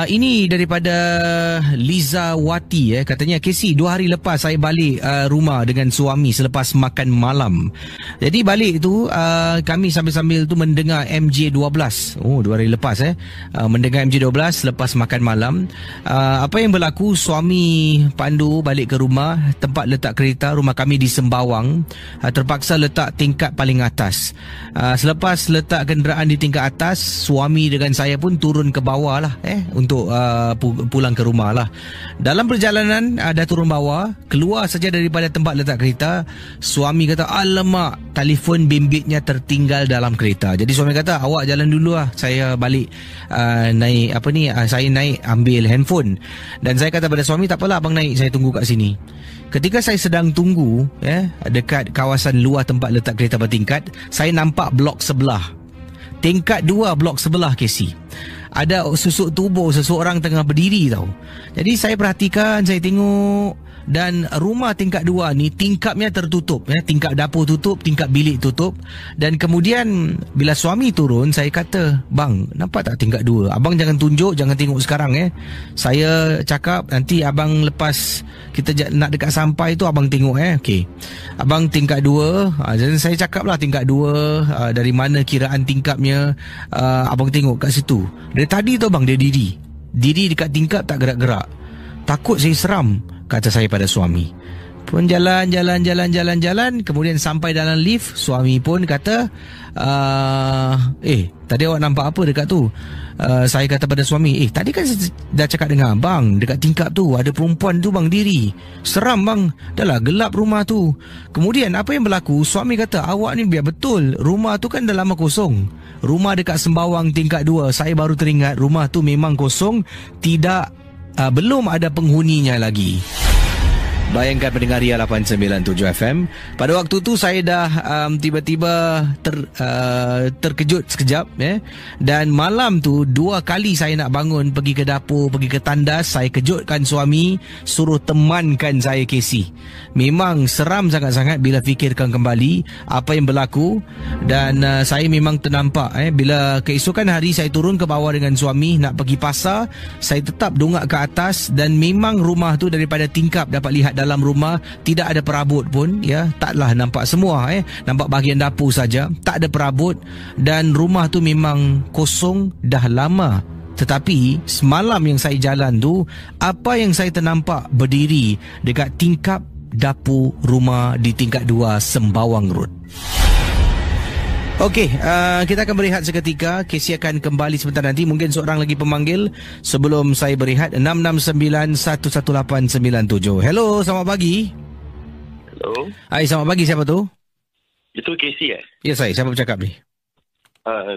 ini daripada Liza Wati. Katanya, Casey, 2 hari lepas saya balik rumah dengan suami selepas makan malam. Jadi balik tu, kami sambil-sambil tu mendengar MJ12. Oh, 2 hari lepas mendengar MJ12 selepas makan malam. Apa yang berlaku, suami pandu balik ke rumah, tempat letak kereta, rumah kami di Sembawang. Terpaksa letak tingkat paling atas. Selepas letak kenderaan di tingkat atas, suami dengan saya pun turun ke bawah lah untuk pulang ke rumah lah. Dalam perjalanan dah turun bawah, keluar saja daripada tempat letak kereta, suami kata, alamak, telefon bimbitnya tertinggal dalam kereta. Jadi suami kata, awak jalan dulu lah, saya balik saya naik ambil handphone. Dan saya kata pada suami, tak apalah abang naik, saya tunggu kat sini. Ketika saya sedang tunggu dekat kawasan luar tempat letak kereta bertingkat, saya nampak blok sebelah, tingkat 2 blok sebelah, Casey, ada susuk tubuh seseorang tengah berdiri tau. Jadi saya perhatikan, saya tengok, dan rumah tingkat 2 ni tingkapnya tertutup, tingkap dapur tutup, tingkap bilik tutup. Dan kemudian bila suami turun, saya kata, bang, nampak tak tingkat 2? Abang jangan tunjuk, jangan tengok sekarang Saya cakap nanti abang lepas kita nak dekat sampai tu abang tengok Okey. Abang tingkat 2. Dan saya cakap lah tingkat 2, dari mana kiraan tingkapnya, abang tengok kat situ. Dari tadi tu bang dia diri dekat tingkap, tak gerak-gerak. Takut saya, seram, kata saya pada suami. Pun jalan. Kemudian sampai dalam lift, suami pun kata, tadi awak nampak apa dekat tu? Saya kata pada suami, tadi kan dah cakap dengan abang, dekat tingkap tu ada perempuan tu bang diri. Seram bang, dah lah gelap rumah tu. Kemudian apa yang berlaku, suami kata, awak ni biar betul, rumah tu kan dah lama kosong. Rumah dekat Sembawang tingkat 2, saya baru teringat rumah tu memang kosong, belum ada penghuninya lagi. Bayangkan pendengar Ria 897 FM. Pada waktu tu saya dah tiba-tiba terkejut sekejap Dan malam tu 2 kali saya nak bangun, pergi ke dapur, pergi ke tandas. Saya kejutkan suami, suruh temankan saya, Casey. Memang seram sangat-sangat bila fikirkan kembali apa yang berlaku. Dan saya memang ternampak bila keesokan hari saya turun ke bawah dengan suami nak pergi pasar, saya tetap dongak ke atas. Dan memang rumah tu daripada tingkap dapat lihat dalam rumah tidak ada perabot pun, taklah nampak semua, nampak bahagian dapur saja, tak ada perabot. Dan rumah tu memang kosong dah lama. Tetapi semalam yang saya jalan tu, apa yang saya ternampak berdiri dekat tingkap dapur rumah di tingkat 2 Sembawang Road. Okey, kita akan berehat seketika. Casey akan kembali sebentar nanti. Mungkin seorang lagi pemanggil sebelum saya berehat. 669-11897. Hello, selamat pagi. Hello. Hai, selamat pagi. Siapa tu? Itu Casey Ya, saya. Siapa bercakap ni?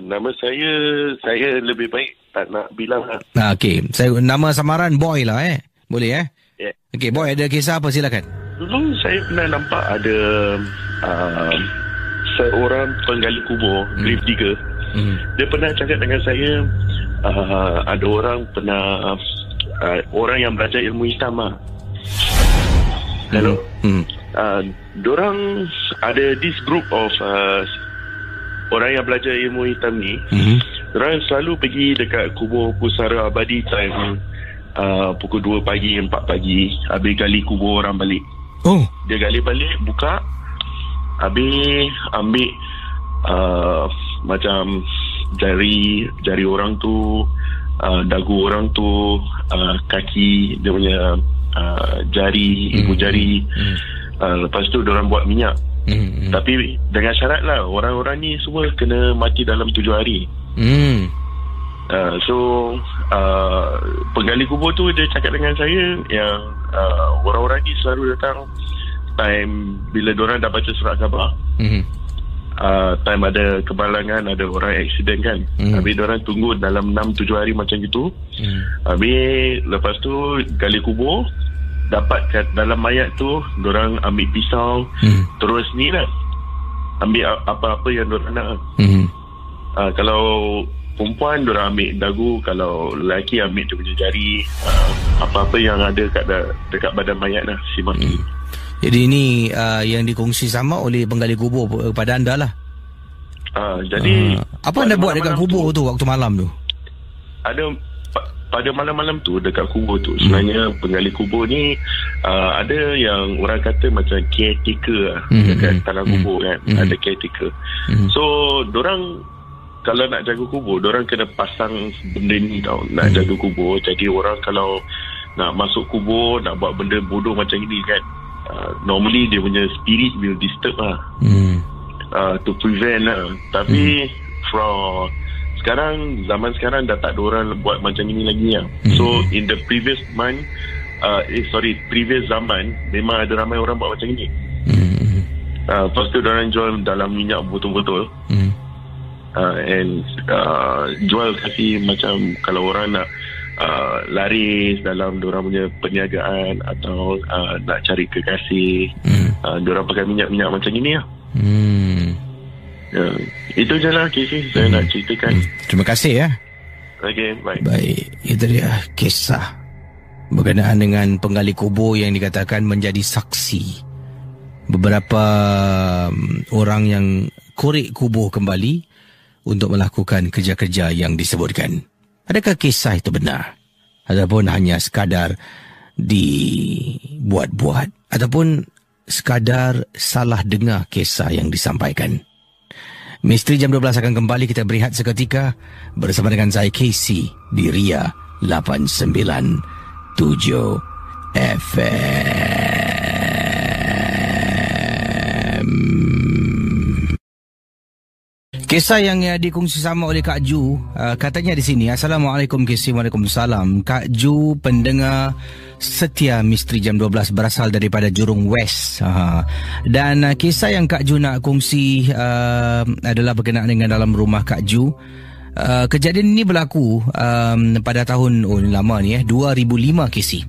Nama saya lebih baik tak nak bilang lah. Okey, saya nama samaran Boy lah Boleh Yeah. Okey, Boy, ada kisah apa? Silakan. Dulu saya pernah nampak ada seorang penggali kubur, grave digger. Dia pernah cakap dengan saya, ada orang pernah orang yang belajar ilmu hitam lah. Hello. Diorang ada this group of orang yang belajar ilmu hitam ni. Diorang selalu pergi dekat kubur pusara abadi time pukul 2 pagi, 4 pagi. Habis gali kubur orang balik. Dia gali balik, buka, habis ambil macam jari orang tu, dagu orang tu, kaki dia punya jari, ibu jari. Lepas tu diorang buat minyak. Tapi dengan syarat lah, orang-orang ni semua kena mati dalam 7 hari. Penggali kubur tu dia cakap dengan saya yang orang-orang ni selalu datang time bila diorang dah baca surat khabar. Time ada kebalangan, ada orang accident kan. Habis diorang tunggu dalam 6-7 hari macam gitu. Habis lepas tu gali kubur, dapat kat dalam mayat tu diorang ambil pisau, terus ni lah ambil apa-apa yang diorang nak. Kalau perempuan diorang ambil dagu, kalau lelaki ambil dia punya jari, apa-apa yang ada dekat badan mayat lah, si mati. Jadi ini yang dikongsi sama oleh penggali kubur kepada anda lah. Jadi apa anda buat dekat kubur tu waktu malam tu? Ada pada malam-malam tu dekat kubur tu, sebenarnya penggali kubur ni ada yang orang kata macam caretaker dekat tanah kubur kan. Ada caretaker. So dorang kalau nak jaga kubur, dorang kena pasang benda ni tau, nak jaga kubur. Jadi orang kalau nak masuk kubur, nak buat benda bodoh macam ini kan, normally dia punya spirit will disturb lah, to prevent lah. Tapi zaman sekarang dah tak ada orang buat macam ini lagi lah. So in the previous month, previous zaman, memang ada ramai orang buat macam ini. Lepas tu orang jual dalam minyak botol-botol, and jual kasih macam kalau orang nak laris dalam diorang punya perniagaan atau nak cari kekasih, diorang pakai minyak-minyak macam ini lah. Itu je lah Casey saya nak ceritakan. Terima kasih ya. Okay, baik. Baik, itu dia kisah berkenaan dengan penggali kubur yang dikatakan menjadi saksi beberapa orang yang korek kubur kembali untuk melakukan kerja-kerja yang disebutkan. Adakah kisah itu benar? Ataupun hanya sekadar dibuat-buat? Ataupun sekadar salah dengar kisah yang disampaikan? Misteri Jam 12 akan kembali. Kita berehat seketika bersama dengan saya Casey di Ria 897 FM. Kisah yang dikongsi sama oleh Kak Ju, katanya di sini. Assalamualaikum Casey. Waalaikumsalam. Kak Ju, pendengar setia Misteri Jam 12, berasal daripada Jurong West. Dan kisah yang Kak Ju nak kongsi adalah berkenaan dengan dalam rumah Kak Ju. Kejadian ini berlaku pada tahun lama ni 2005 Casey.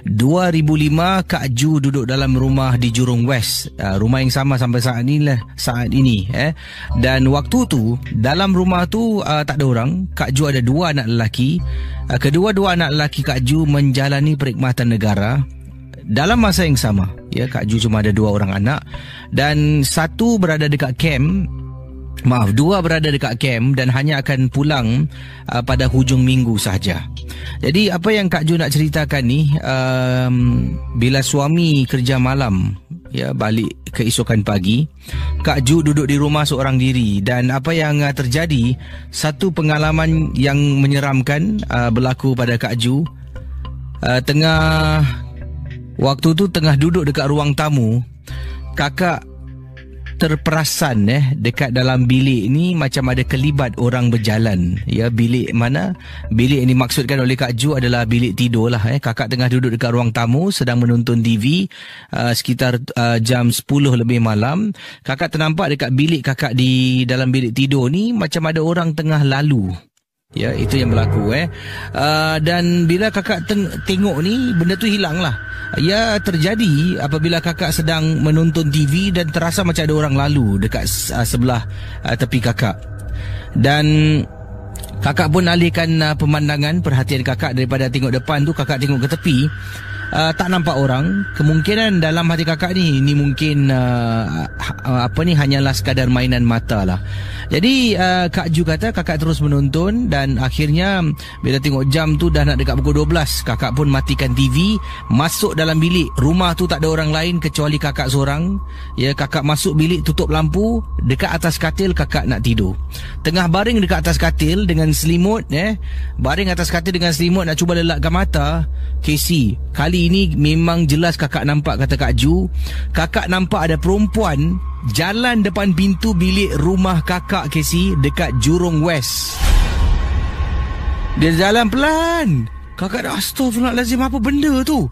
2005 Kak Ju duduk dalam rumah di Jurong West, rumah yang sama sampai saat ini. Dan waktu tu dalam rumah tu tak ada orang. Kak Ju ada 2 anak lelaki. Kedua-dua anak lelaki Kak Ju menjalani perkhidmatan negara. Dalam masa yang sama, ya, Kak Ju cuma ada 2 orang anak, dan 2 berada dekat camp dan hanya akan pulang pada hujung minggu sahaja. Jadi apa yang Kak Ju nak ceritakan ni, bila suami kerja malam, ya, balik keesokan pagi, Kak Ju duduk di rumah seorang diri. Dan apa yang terjadi, satu pengalaman yang menyeramkan berlaku pada Kak Ju. Waktu tu tengah duduk dekat ruang tamu, kakak terperasan dekat dalam bilik ni macam ada kelibat orang berjalan. Ya, bilik mana? Bilik yang dimaksudkan oleh Kak Ju adalah bilik tidur lah. Kakak tengah duduk dekat ruang tamu sedang menonton TV sekitar jam 10 lebih malam. Kakak ternampak dekat bilik kakak di dalam bilik tidur ni macam ada orang tengah lalu. Ya, itu yang berlaku. Dan bila kakak tengok ni, benda tu hilang lah. Ya, terjadi apabila kakak sedang menonton TV dan terasa macam ada orang lalu dekat sebelah tepi kakak. Dan kakak pun alihkan pemandangan, perhatian kakak daripada tengok depan tu, kakak tengok ke tepi. Tak nampak orang. Kemungkinan dalam hati kakak ni mungkin hanyalah sekadar mainan mata lah. Jadi Kak Ju kata kakak terus menonton, dan akhirnya bila tengok jam tu dah nak dekat pukul 12, kakak pun matikan TV, masuk dalam bilik. Rumah tu tak ada orang lain kecuali kakak seorang. Ya, kakak masuk bilik, tutup lampu, dekat atas katil kakak nak tidur. Tengah baring dekat atas katil dengan selimut, baring atas katil dengan selimut nak cuba lelapkan mata. Casey, kali ini memang jelas kakak nampak, kata Kak Ju. Kakak nampak ada perempuan jalan depan pintu bilik rumah kakak, Casey, dekat Jurong West. Dia jalan pelan. Kakak dah, astagfirullahalazim, apa benda tu?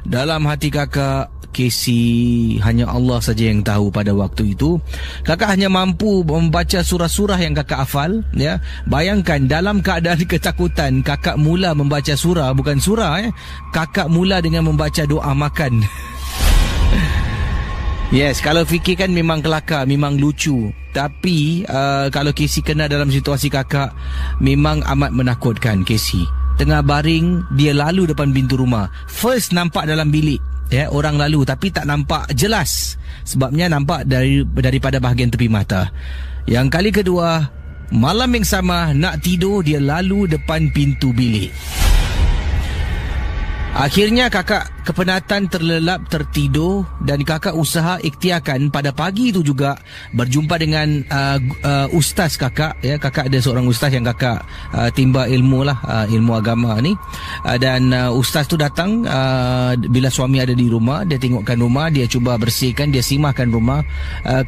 Dalam hati kakak, Casey, hanya Allah saja yang tahu pada waktu itu. Kakak hanya mampu membaca surah-surah yang kakak hafal. Ya, bayangkan dalam keadaan ketakutan, kakak mula membaca surah, bukan surah. Kakak mula dengan membaca doa makan. Yes, kalau fikir kan memang kelakar, memang lucu. Tapi kalau Casey kena dalam situasi kakak, memang amat menakutkan Casey. Tengah baring, dia lalu depan pintu rumah. First nampak dalam bilik, orang lalu, tapi tak nampak jelas. Sebabnya nampak daripada bahagian tepi mata. Yang kali kedua, malam yang sama nak tidur, dia lalu depan pintu bilik. Akhirnya kakak kepenatan terlelap tertidur dan kakak usaha ikhtiarkan pada pagi itu juga berjumpa dengan ustaz kakak. Kakak ada seorang ustaz yang kakak timba ilmu lah, ilmu agama ni. Dan ustaz tu datang bila suami ada di rumah, dia tengokkan rumah, dia cuba bersihkan, dia simahkan rumah.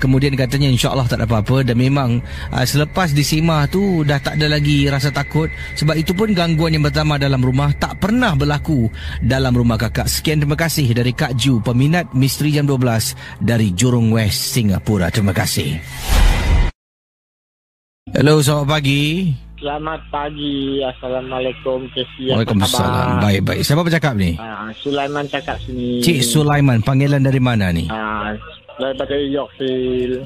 Kemudian katanya insya-Allah tak ada apa-apa. Dan memang selepas disimah tu dah tak ada lagi rasa takut. Sebab itu pun gangguan yang pertama dalam rumah tak pernah berlaku dalam rumah kakak. Sekian, terima kasih dari Kak Ju, peminat Misteri Jam 12 dari Jurong West, Singapura. Terima kasih. Hello, selamat pagi. Selamat pagi. Assalamualaikum. Waalaikumsalam. Baik-baik. Siapa bercakap ni? Sulaiman cakap sini. Cik Sulaiman, panggilan dari mana ni? Daripada York Hill.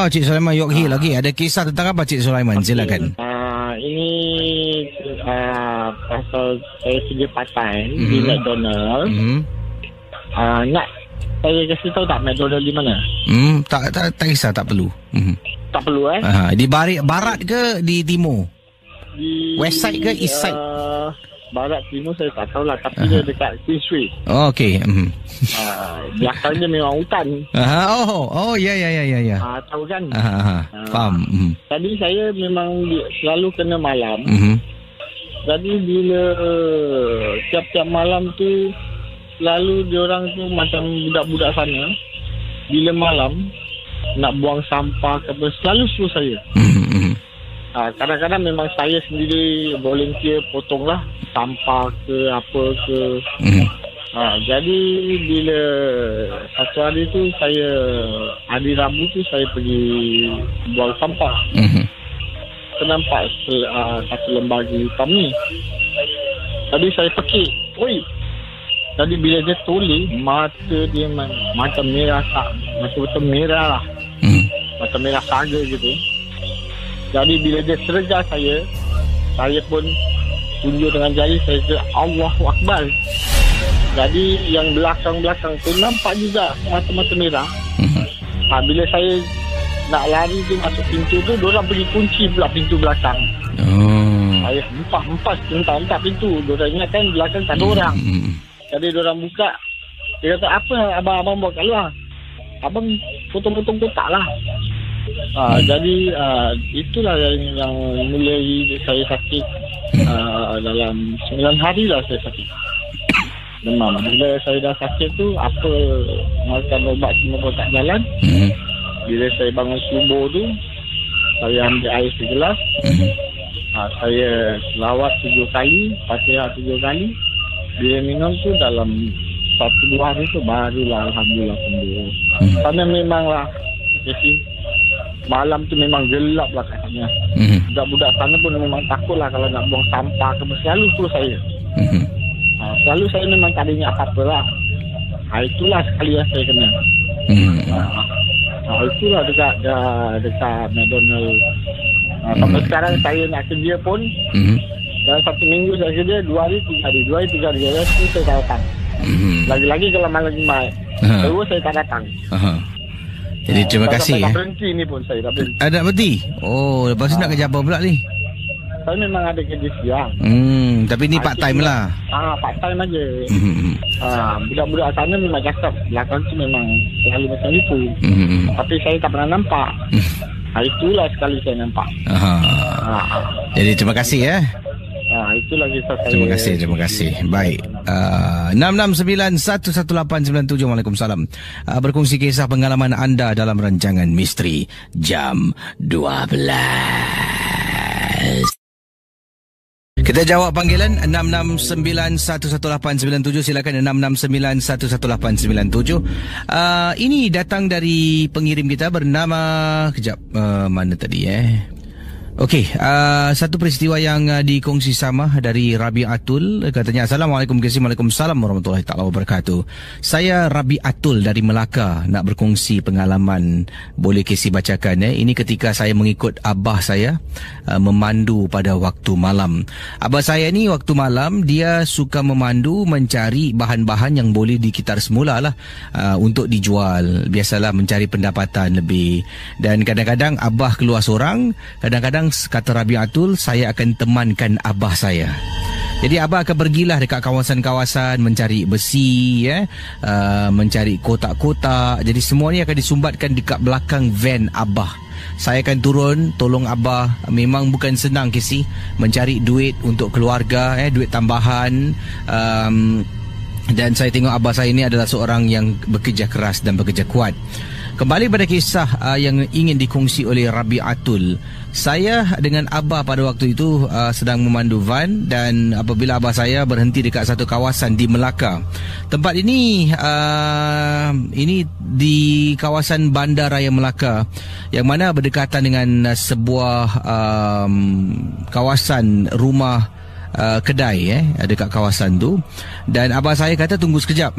Cik Sulaiman York Hill. Okey, ada kisah tentang apa Cik Sulaiman? Silakan. Ini pasal saya kerja part time di McDonald. Nak saya kasih tahu tak McDonald di mana? Tak kisah, tak perlu. Tak perlu Di barat ke di timur? Di west side ke east side? Barat timur saya tak tahulah, tapi dia dekat Queensway. Okey. Belakangnya memang hutan. Ya. Tahu kan? Faham. Tadi saya memang selalu kena malam. Jadi bila tiap-tiap malam tu selalu diorang tu macam budak-budak sana, bila malam nak buang sampah ke apa, selalu suruh saya. Kadang-kadang memang saya sendiri volunteer potonglah sampah ke apa ke. Jadi bila satu hari tu saya, hari Rabu tu saya pergi buang sampah. Nampak satu lembaga hitam ni. Tadi saya pekik. Oi. Tadi bila dia toleh, mata dia macam merah tak. Macam merah lah. Macam merah saga gitu. Jadi bila dia sergah saya pun tunjuk dengan jari, saya kata Allahu Akbar. Jadi yang belakang-belakang tu nampak juga mata-mata merah. Bila saya nak lari tu masuk pintu tu, diorang pergi kunci pula pintu belakang. Saya empas entah pintu. Diorang ingatkan belakang tak ada orang. Jadi diorang buka. Dia kata, apa abang buat kat luar? Abang potong-potong kotak lah. Jadi itulah yang mulai saya sakit. Dalam 9 hari lah saya sakit demam. Bila saya dah sakit tu, apa makan ubat semua pun tak jalan. Bila saya bangun subuh tu, saya ambil air segelas. Saya selawat 7 kali, Fatihah 7 kali. Bila minum tu dalam 1-2 hari tu barulah Alhamdulillah sembuh. Karena memanglah malam tu memang gelap lah katanya. Budak-budak sana pun memang takut lah kalau nak buang sampah ke. Selalu suruh saya. Selalu saya memang tak ada ingat apa-apa lah. Itulah sekali yang saya kena. Itulah dekat McDonald. Sampai sekarang saya nak kerja pun, dalam 1 minggu saya kerja 2 hari 3 hari. Lepas tu saya tak datang. Lagi-lagi kalau malam Jumaat, terus saya tak datang. Jadi terima kasih. Tak berhenti ni pun saya tak berhenti. Ada berhenti? Lepas tu nak kerja apa pula ni? Saya memang ada kerja siang. Tapi ni part time lah. Part time aja. Budak-budak sana memang cakap belakang tu memang selalu macam itu. Tapi saya tak pernah nampak. Itulah sekali saya nampak. Jadi terima kasih ya. Itulah kisah saya. Terima kasih. Baik. 669-11897. Waalaikumsalam. Berkongsi kisah pengalaman anda dalam rancangan Misteri Jam 12. Kita jawab panggilan 669-11897. Silakan 669-11897. Ini datang dari pengirim kita bernama mana tadi Okey, satu peristiwa yang dikongsi sama dari Rabiatul. Katanya, Assalamualaikum, Waalaikumsalam warahmatullahi taala wabarakatuh. Saya Rabiatul dari Melaka, nak berkongsi pengalaman. Boleh Casey bacakan? Ini ketika saya mengikut abah saya memandu pada waktu malam. Abah saya ni waktu malam dia suka memandu, mencari bahan-bahan yang boleh dikitar semula lah untuk dijual. Biasalah mencari pendapatan lebih. Dan kadang-kadang abah keluar seorang, kadang-kadang kata Rabiatul, saya akan temankan abah saya. Jadi abah akan pergilah dekat kawasan-kawasan mencari besi, mencari kotak-kotak. Jadi semua ni akan disumbatkan dekat belakang van abah. Saya akan turun tolong abah. Memang bukan senang Casey mencari duit untuk keluarga, duit tambahan. Dan saya tengok abah saya ini adalah seorang yang bekerja keras dan bekerja kuat. Kembali pada kisah yang ingin dikongsi oleh Rabiatul. Saya dengan abah pada waktu itu sedang memandu van, dan apabila abah saya berhenti dekat satu kawasan di Melaka. Tempat ini di kawasan Bandar Raya Melaka, yang mana berdekatan dengan sebuah kawasan rumah kedai dekat kawasan tu. Dan abah saya kata tunggu sekejap.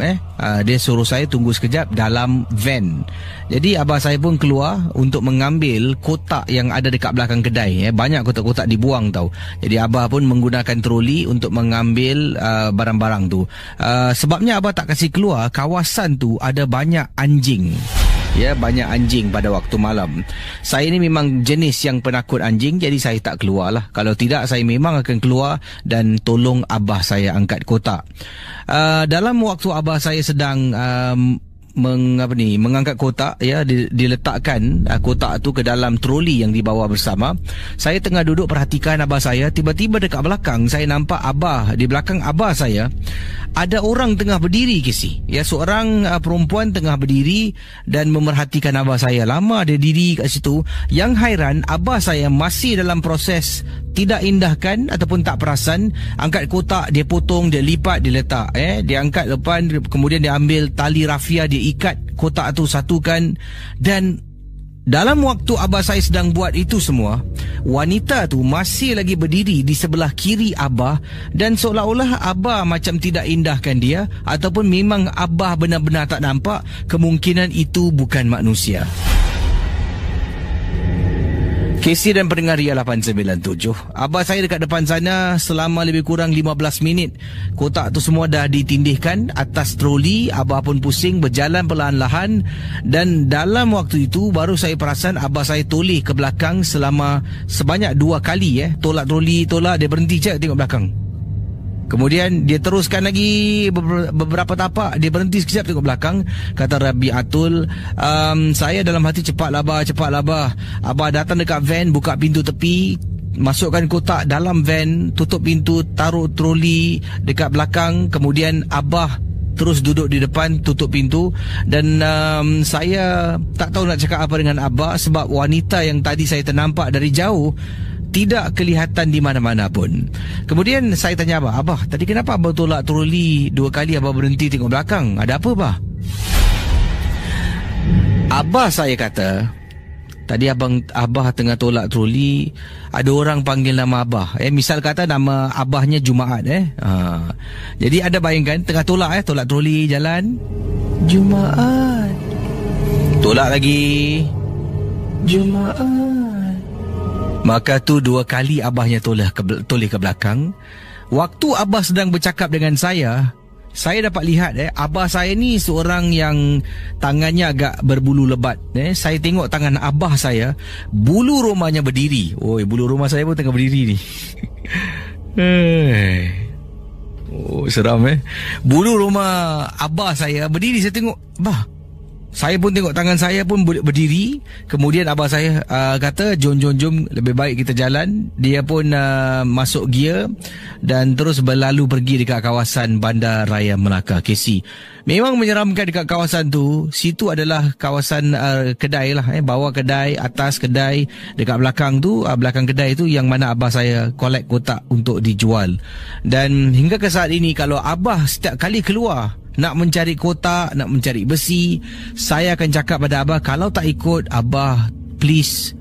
Dia suruh saya tunggu sekejap dalam van. Jadi abah saya pun keluar untuk mengambil kotak yang ada dekat belakang kedai. Banyak kotak-kotak dibuang tau. Jadi abah pun menggunakan troli untuk mengambil barang-barang tu. Sebabnya abah tak kasih keluar, kawasan tu ada banyak anjing. Banyak anjing pada waktu malam. Saya ni memang jenis yang penakut anjing, jadi saya tak keluar lah. Kalau tidak, saya memang akan keluar dan tolong abah saya angkat kotak. Dalam waktu abah saya sedang mengangkat kotak, diletakkan kotak tu ke dalam troli yang dibawa bersama. Saya tengah duduk perhatikan abah saya. Tiba-tiba dekat belakang saya nampak di belakang abah saya ada orang tengah berdiri Casey. Seorang perempuan tengah berdiri dan memerhatikan abah saya. Lama dia diri kat situ. Yang hairan, abah saya masih dalam proses tidak indahkan ataupun tak perasan. Angkat kotak, dia potong, dia lipat, dia letak. Dia angkat depan, kemudian dia ambil tali rafia, dia ikat kotak tu satukan. Dan dalam waktu abah saya sedang buat itu semua, wanita tu masih lagi berdiri di sebelah kiri abah, dan seolah-olah abah macam tidak indahkan dia, ataupun memang abah benar-benar tak nampak. Kemungkinan itu bukan manusia. Casey dan pendengar Ria 897. Abah saya dekat depan sana selama lebih kurang 15 minit. Kotak tu semua dah ditindihkan atas troli. Abah pun pusing berjalan perlahan-lahan. Dan dalam waktu itu baru saya perasan abah saya toleh ke belakang sebanyak 2 kali. Tolak troli, dia berhenti je tengok belakang. Kemudian dia teruskan lagi beberapa tapak. Dia berhenti sekejap tengok belakang. Kata Rabiatul, saya dalam hati, cepatlah abah. Abah datang dekat van, buka pintu tepi, masukkan kotak dalam van, tutup pintu, taruh troli dekat belakang. Kemudian abah terus duduk di depan, tutup pintu. Dan saya tak tahu nak cakap apa dengan abah, sebab wanita yang tadi saya ternampak dari jauh tidak kelihatan di mana-mana pun. Kemudian saya tanya abah, tadi kenapa abah tolak troli 2 kali, abah berhenti tengok belakang? Ada apa, abah? Abah saya kata, tadi abah tengah tolak troli, ada orang panggil nama abah. Misal kata nama abahnya Jumaat. Jadi ada bayangkan tengah tolak troli jalan, Jumaat. Tolak lagi, Jumaat. Maka tu 2 kali abahnya toleh ke belakang. Waktu abah sedang bercakap dengan saya dapat lihat abah saya ni seorang yang tangannya agak berbulu lebat. Saya tengok tangan abah saya, bulu rumahnya berdiri. Bulu rumah saya pun tengah berdiri ni. Seram Bulu rumah abah saya berdiri. Saya tengok, abah. Saya pun tengok tangan saya pun berdiri. Kemudian abah saya kata, jom, lebih baik kita jalan. Dia pun masuk gear dan terus berlalu pergi dekat kawasan Bandar Raya Melaka, Casey. Memang menyeramkan dekat kawasan tu. Situ adalah kawasan kedai lah. Bawah kedai, atas kedai. Dekat belakang tu, belakang kedai tu yang mana abah saya collect kotak untuk dijual. Dan hingga ke saat ini, kalau abah setiap kali keluar nak mencari kotak, nak mencari besi, saya akan cakap pada abah, kalau tak ikut, abah please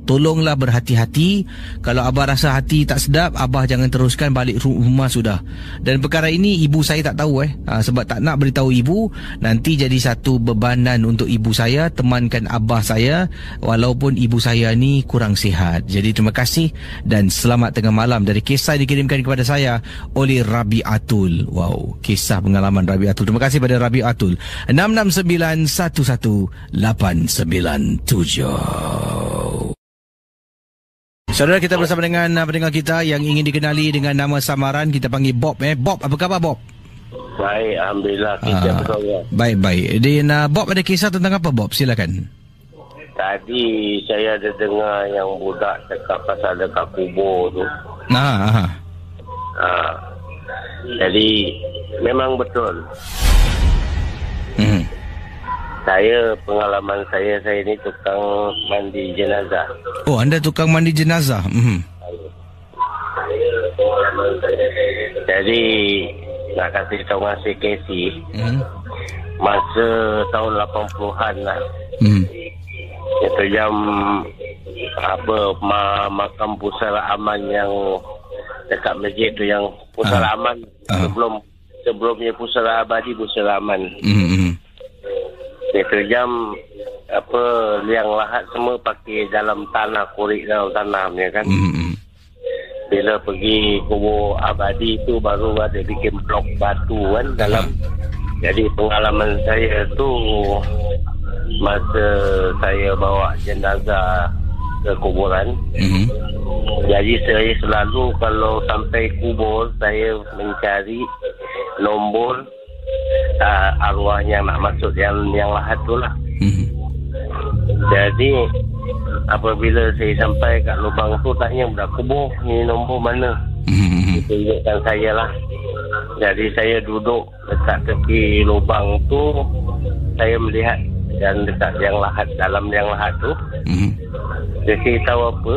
tolonglah berhati-hati. Kalau Abah rasa hati tak sedap, Abah jangan teruskan, balik rumah sudah. Dan perkara ini ibu saya tak tahu sebab tak nak beritahu ibu, nanti jadi satu bebanan untuk ibu saya. Temankan Abah saya walaupun ibu saya ni kurang sihat. Jadi terima kasih dan selamat tengah malam. Dari kisah dikirimkan kepada saya oleh Rabiatul. Wow, kisah pengalaman Rabiatul. Terima kasih pada Rabiatul. 6691189 Saudara, kita bersama dengan pendengar kita yang ingin dikenali dengan nama samaran. Kita panggil Bob. Bob, apa khabar Bob? Baik, alhamdulillah. Kita betul. Baik. Dan Bob ada kisah tentang apa Bob? Silakan. Tadi saya ada dengar yang budak cakap pasal dekat kubur tu. Jadi memang betul. Saya, pengalaman saya ni tukang mandi jenazah. Oh, anda tukang mandi jenazah. Jadi nak kasih tahu masih Casey, masa tahun 80-an lah. Itu jam makam pusara aman yang dekat masjid tu, yang pusara aman sebelumnya pusara abadi, pusara aman. Itu jam liang lahat semua pakai dalam tanah, korek dalam tanah ya kan. Bila pergi kubur abadi tu baru ada bikin blok batu kan dalam. Jadi pengalaman saya tu masa saya bawa jenazah ke kuburan. Jadi saya selalu kalau sampai kubur saya mencari nombor arwahnya nak masuk yang lahat tu lah. Jadi apabila saya sampai kat lubang tu, tanya budak kubur, ni nombor mana? Tunjukkan saya lah. Jadi saya duduk dekat tepi lubang tu, saya melihat dan dekat liang lahat, dalam liang lahat tu, saya tahu apa?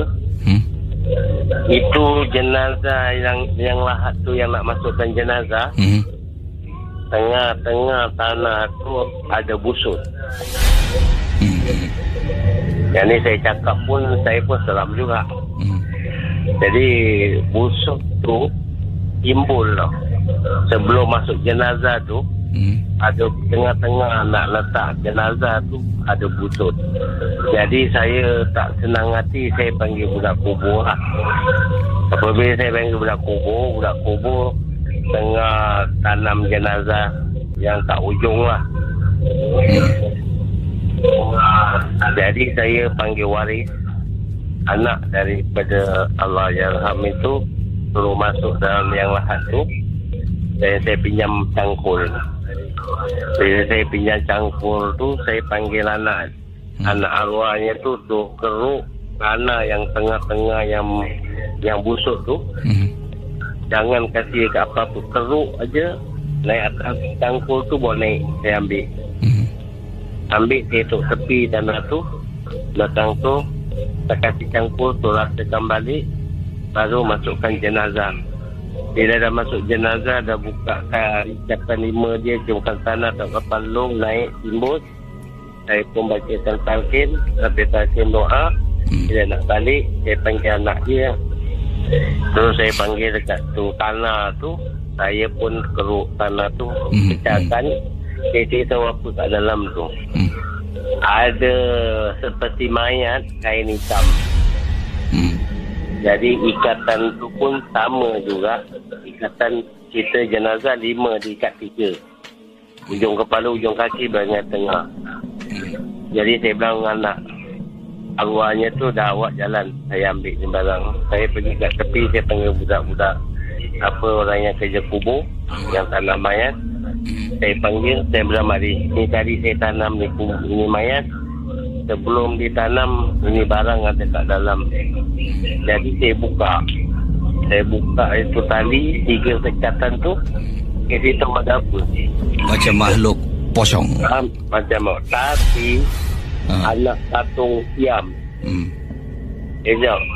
Itu jenazah yang lahat tu, yang nak masukkan jenazah. Tengah-tengah tanah tu ada busut. Yang ni saya cakap pun, saya pun seram juga. Jadi busut tu timbul lah. Sebelum masuk jenazah tu, ada tengah-tengah nak letak jenazah tu ada busut. Jadi saya tak senang hati, saya panggil budak kubur lah. Apabila saya panggil budak kubur tengah tanam jenazah yang tak ujung lah. Jadi saya panggil waris, anak daripada Allah Yarham itu, suruh masuk dalam yang lahat tu. Saya pinjam cangkul. Bila saya pinjam cangkul tu, saya panggil anak arwahnya tu keruk tanah yang tengah-tengah yang busuk tu. Jangan kasih ke apa-apa, keruk aja, naik atas cangkul tu boleh naik. Saya ambil saya tuk tepi tanah tu, belakang tu saya kasih cangkul tu, rasakan balik, baru masukkan jenazah. Bila dah masuk jenazah, dah buka ucapan 5 dia, ciumkan tanah tak kepalung, naik timbus. Saya pun bacakan talqin, sampai talqin doa. Bila nak balik, saya panggil anak dia. Terus saya panggil dekat tu tanah tu, saya pun keruk tanah tu, pecahkan. Saya tahu apa kat dalam tu. Ada seperti mayat, kain hitam. Jadi ikatan tu pun sama juga. Ikatan kita jenazah 5 diikat 3. Ujung kepala, ujung kaki, bahagian tengah. Jadi saya bilang dengan anak, arwahnya tu dah awak jalan, saya ambil ni barang. Saya pergi kat tepi, saya panggil budak-budak orang yang kerja kubur, yang tanam mayat. Saya panggil, saya bilang, mari, ni tadi saya tanam ni mayat. Sebelum ditanam, ini barang ada kat dalam. Jadi saya buka itu tali 3 sekatan tu. Saya tahu ada apa. Macam makhluk pocong. Macam tapi anak patung siam.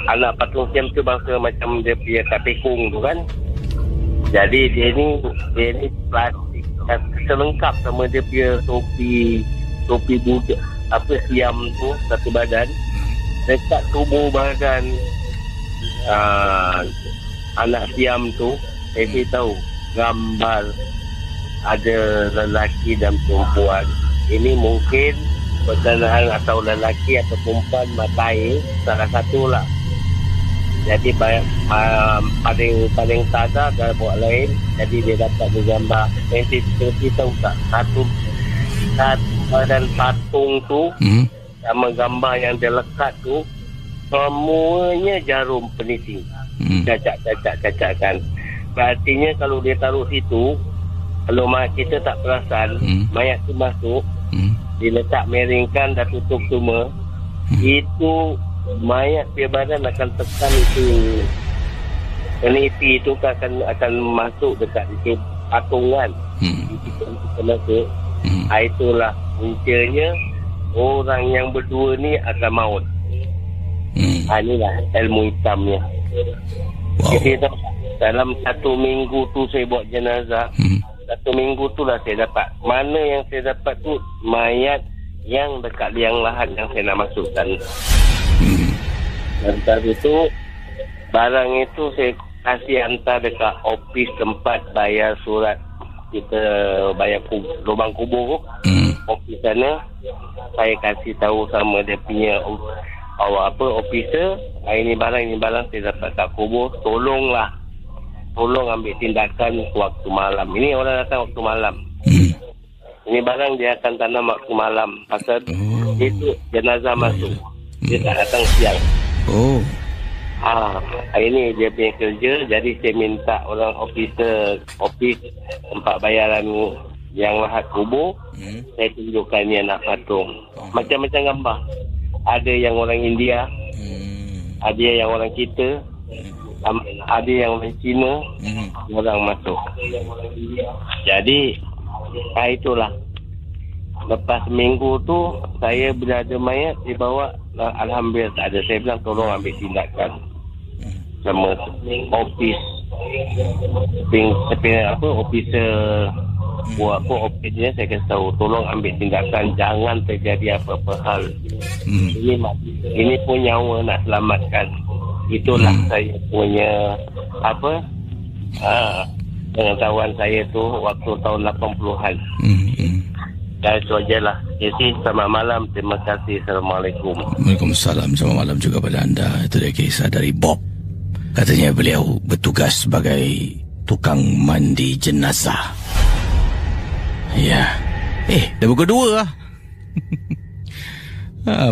Anak patung siam tu bangsa macam dia punya katekung tu kan. Jadi dia ni plastik selengkap sama dia punya topi budak, siam tu satu badan. dekat tubuh badan anak siam tu, saya tahu gambar ada lelaki dan perempuan. Ini mungkin berkenaan atau lelaki atau perempuan mata air, salah satu lah. Jadi paling tada dan buat lain, jadi dia dapat bergambar. Saya tahu tak, satu badan patung tu sama gambar yang dia lekat tu, semuanya jarum peniti. Cacak-cacak-cacakkan. Artinya kalau dia taruh situ, kalau kita tak perasan, mayat tu masuk, diletak miringkan dan tutup semua, itu mayat punya badan akan tekan itu peniti itu akan masuk dekat itu patungan. Itu masuk. Itulah puncanya orang yang berdua ni akan maut. Inilah ilmu hitamnya. Jadi dalam 1 minggu tu saya buat jenazah. 1 minggu tu lah saya dapat. Mana yang saya dapat tu mayat yang dekat liang lahat yang saya nak masukkan. Lepas itu barang itu saya kasih hantar dekat ofis tempat bayar surat kita bayar lubang kubur. Ofis sana saya kasih tahu sama dia punya officer, ini barang saya dapat kat kubur, tolong ambil tindakan waktu malam. Ini orang datang waktu malam. Ini barang dia akan tanam waktu malam. Pasal itu jenazah masuk. Dia tak datang siang. Ini dia punya kerja. Jadi saya minta orang ofis tempat bayaran yang lahat kubur, saya tunjukkan ni anak patung. Macam-macam gambar. Ada yang orang India, ada yang orang kita, ada yang orang Cina, orang masuk. Jadi itulah. Lepas minggu tu saya bila ada mayat dibawa, alhamdulillah tak ada. Saya bilang tolong ambil tindakan sama officer buat ofisnya, saya kasih tahu tolong ambil tindakan, jangan terjadi apa-apa hal. Ini pun nyawa nak selamatkan. Itulah saya punya pengetahuan saya tu waktu tahun 80-an. Dan itu aja lah. Jadi selamat malam. Terima kasih. Assalamualaikum. Waalaikumsalam. Selamat malam juga pada anda. Itu dia kisah dari Bob. Katanya beliau bertugas sebagai tukang mandi jenazah. Ya. Dah pukul 2 lah.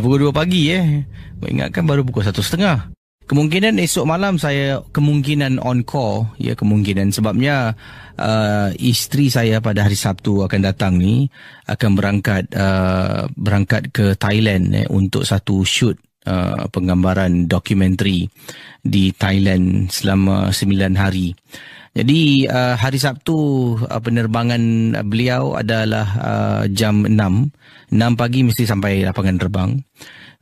Pukul 2 pagi Ingatkan baru pukul 1:30. Kemungkinan esok malam saya kemungkinan on call, kemungkinan sebabnya isteri saya pada hari Sabtu akan datang ni, akan berangkat ke Thailand untuk satu shoot penggambaran dokumentari di Thailand selama 9 hari. Jadi hari Sabtu penerbangan beliau adalah jam 6 pagi mesti sampai lapangan terbang.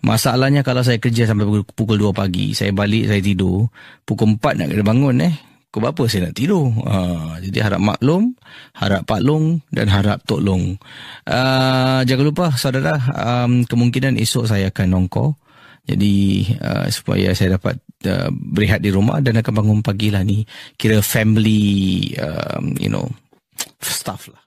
Masalahnya kalau saya kerja sampai pukul 2 pagi, saya balik, saya tidur, pukul 4 nak kena bangun Pukul berapa saya nak tidur? Jadi harap maklum, harap paklong dan harap toklong. Jangan lupa saudara, kemungkinan esok saya akan nongko. Jadi supaya saya dapat berehat di rumah dan akan bangun pagi lah ni. Kira family, stuff lah.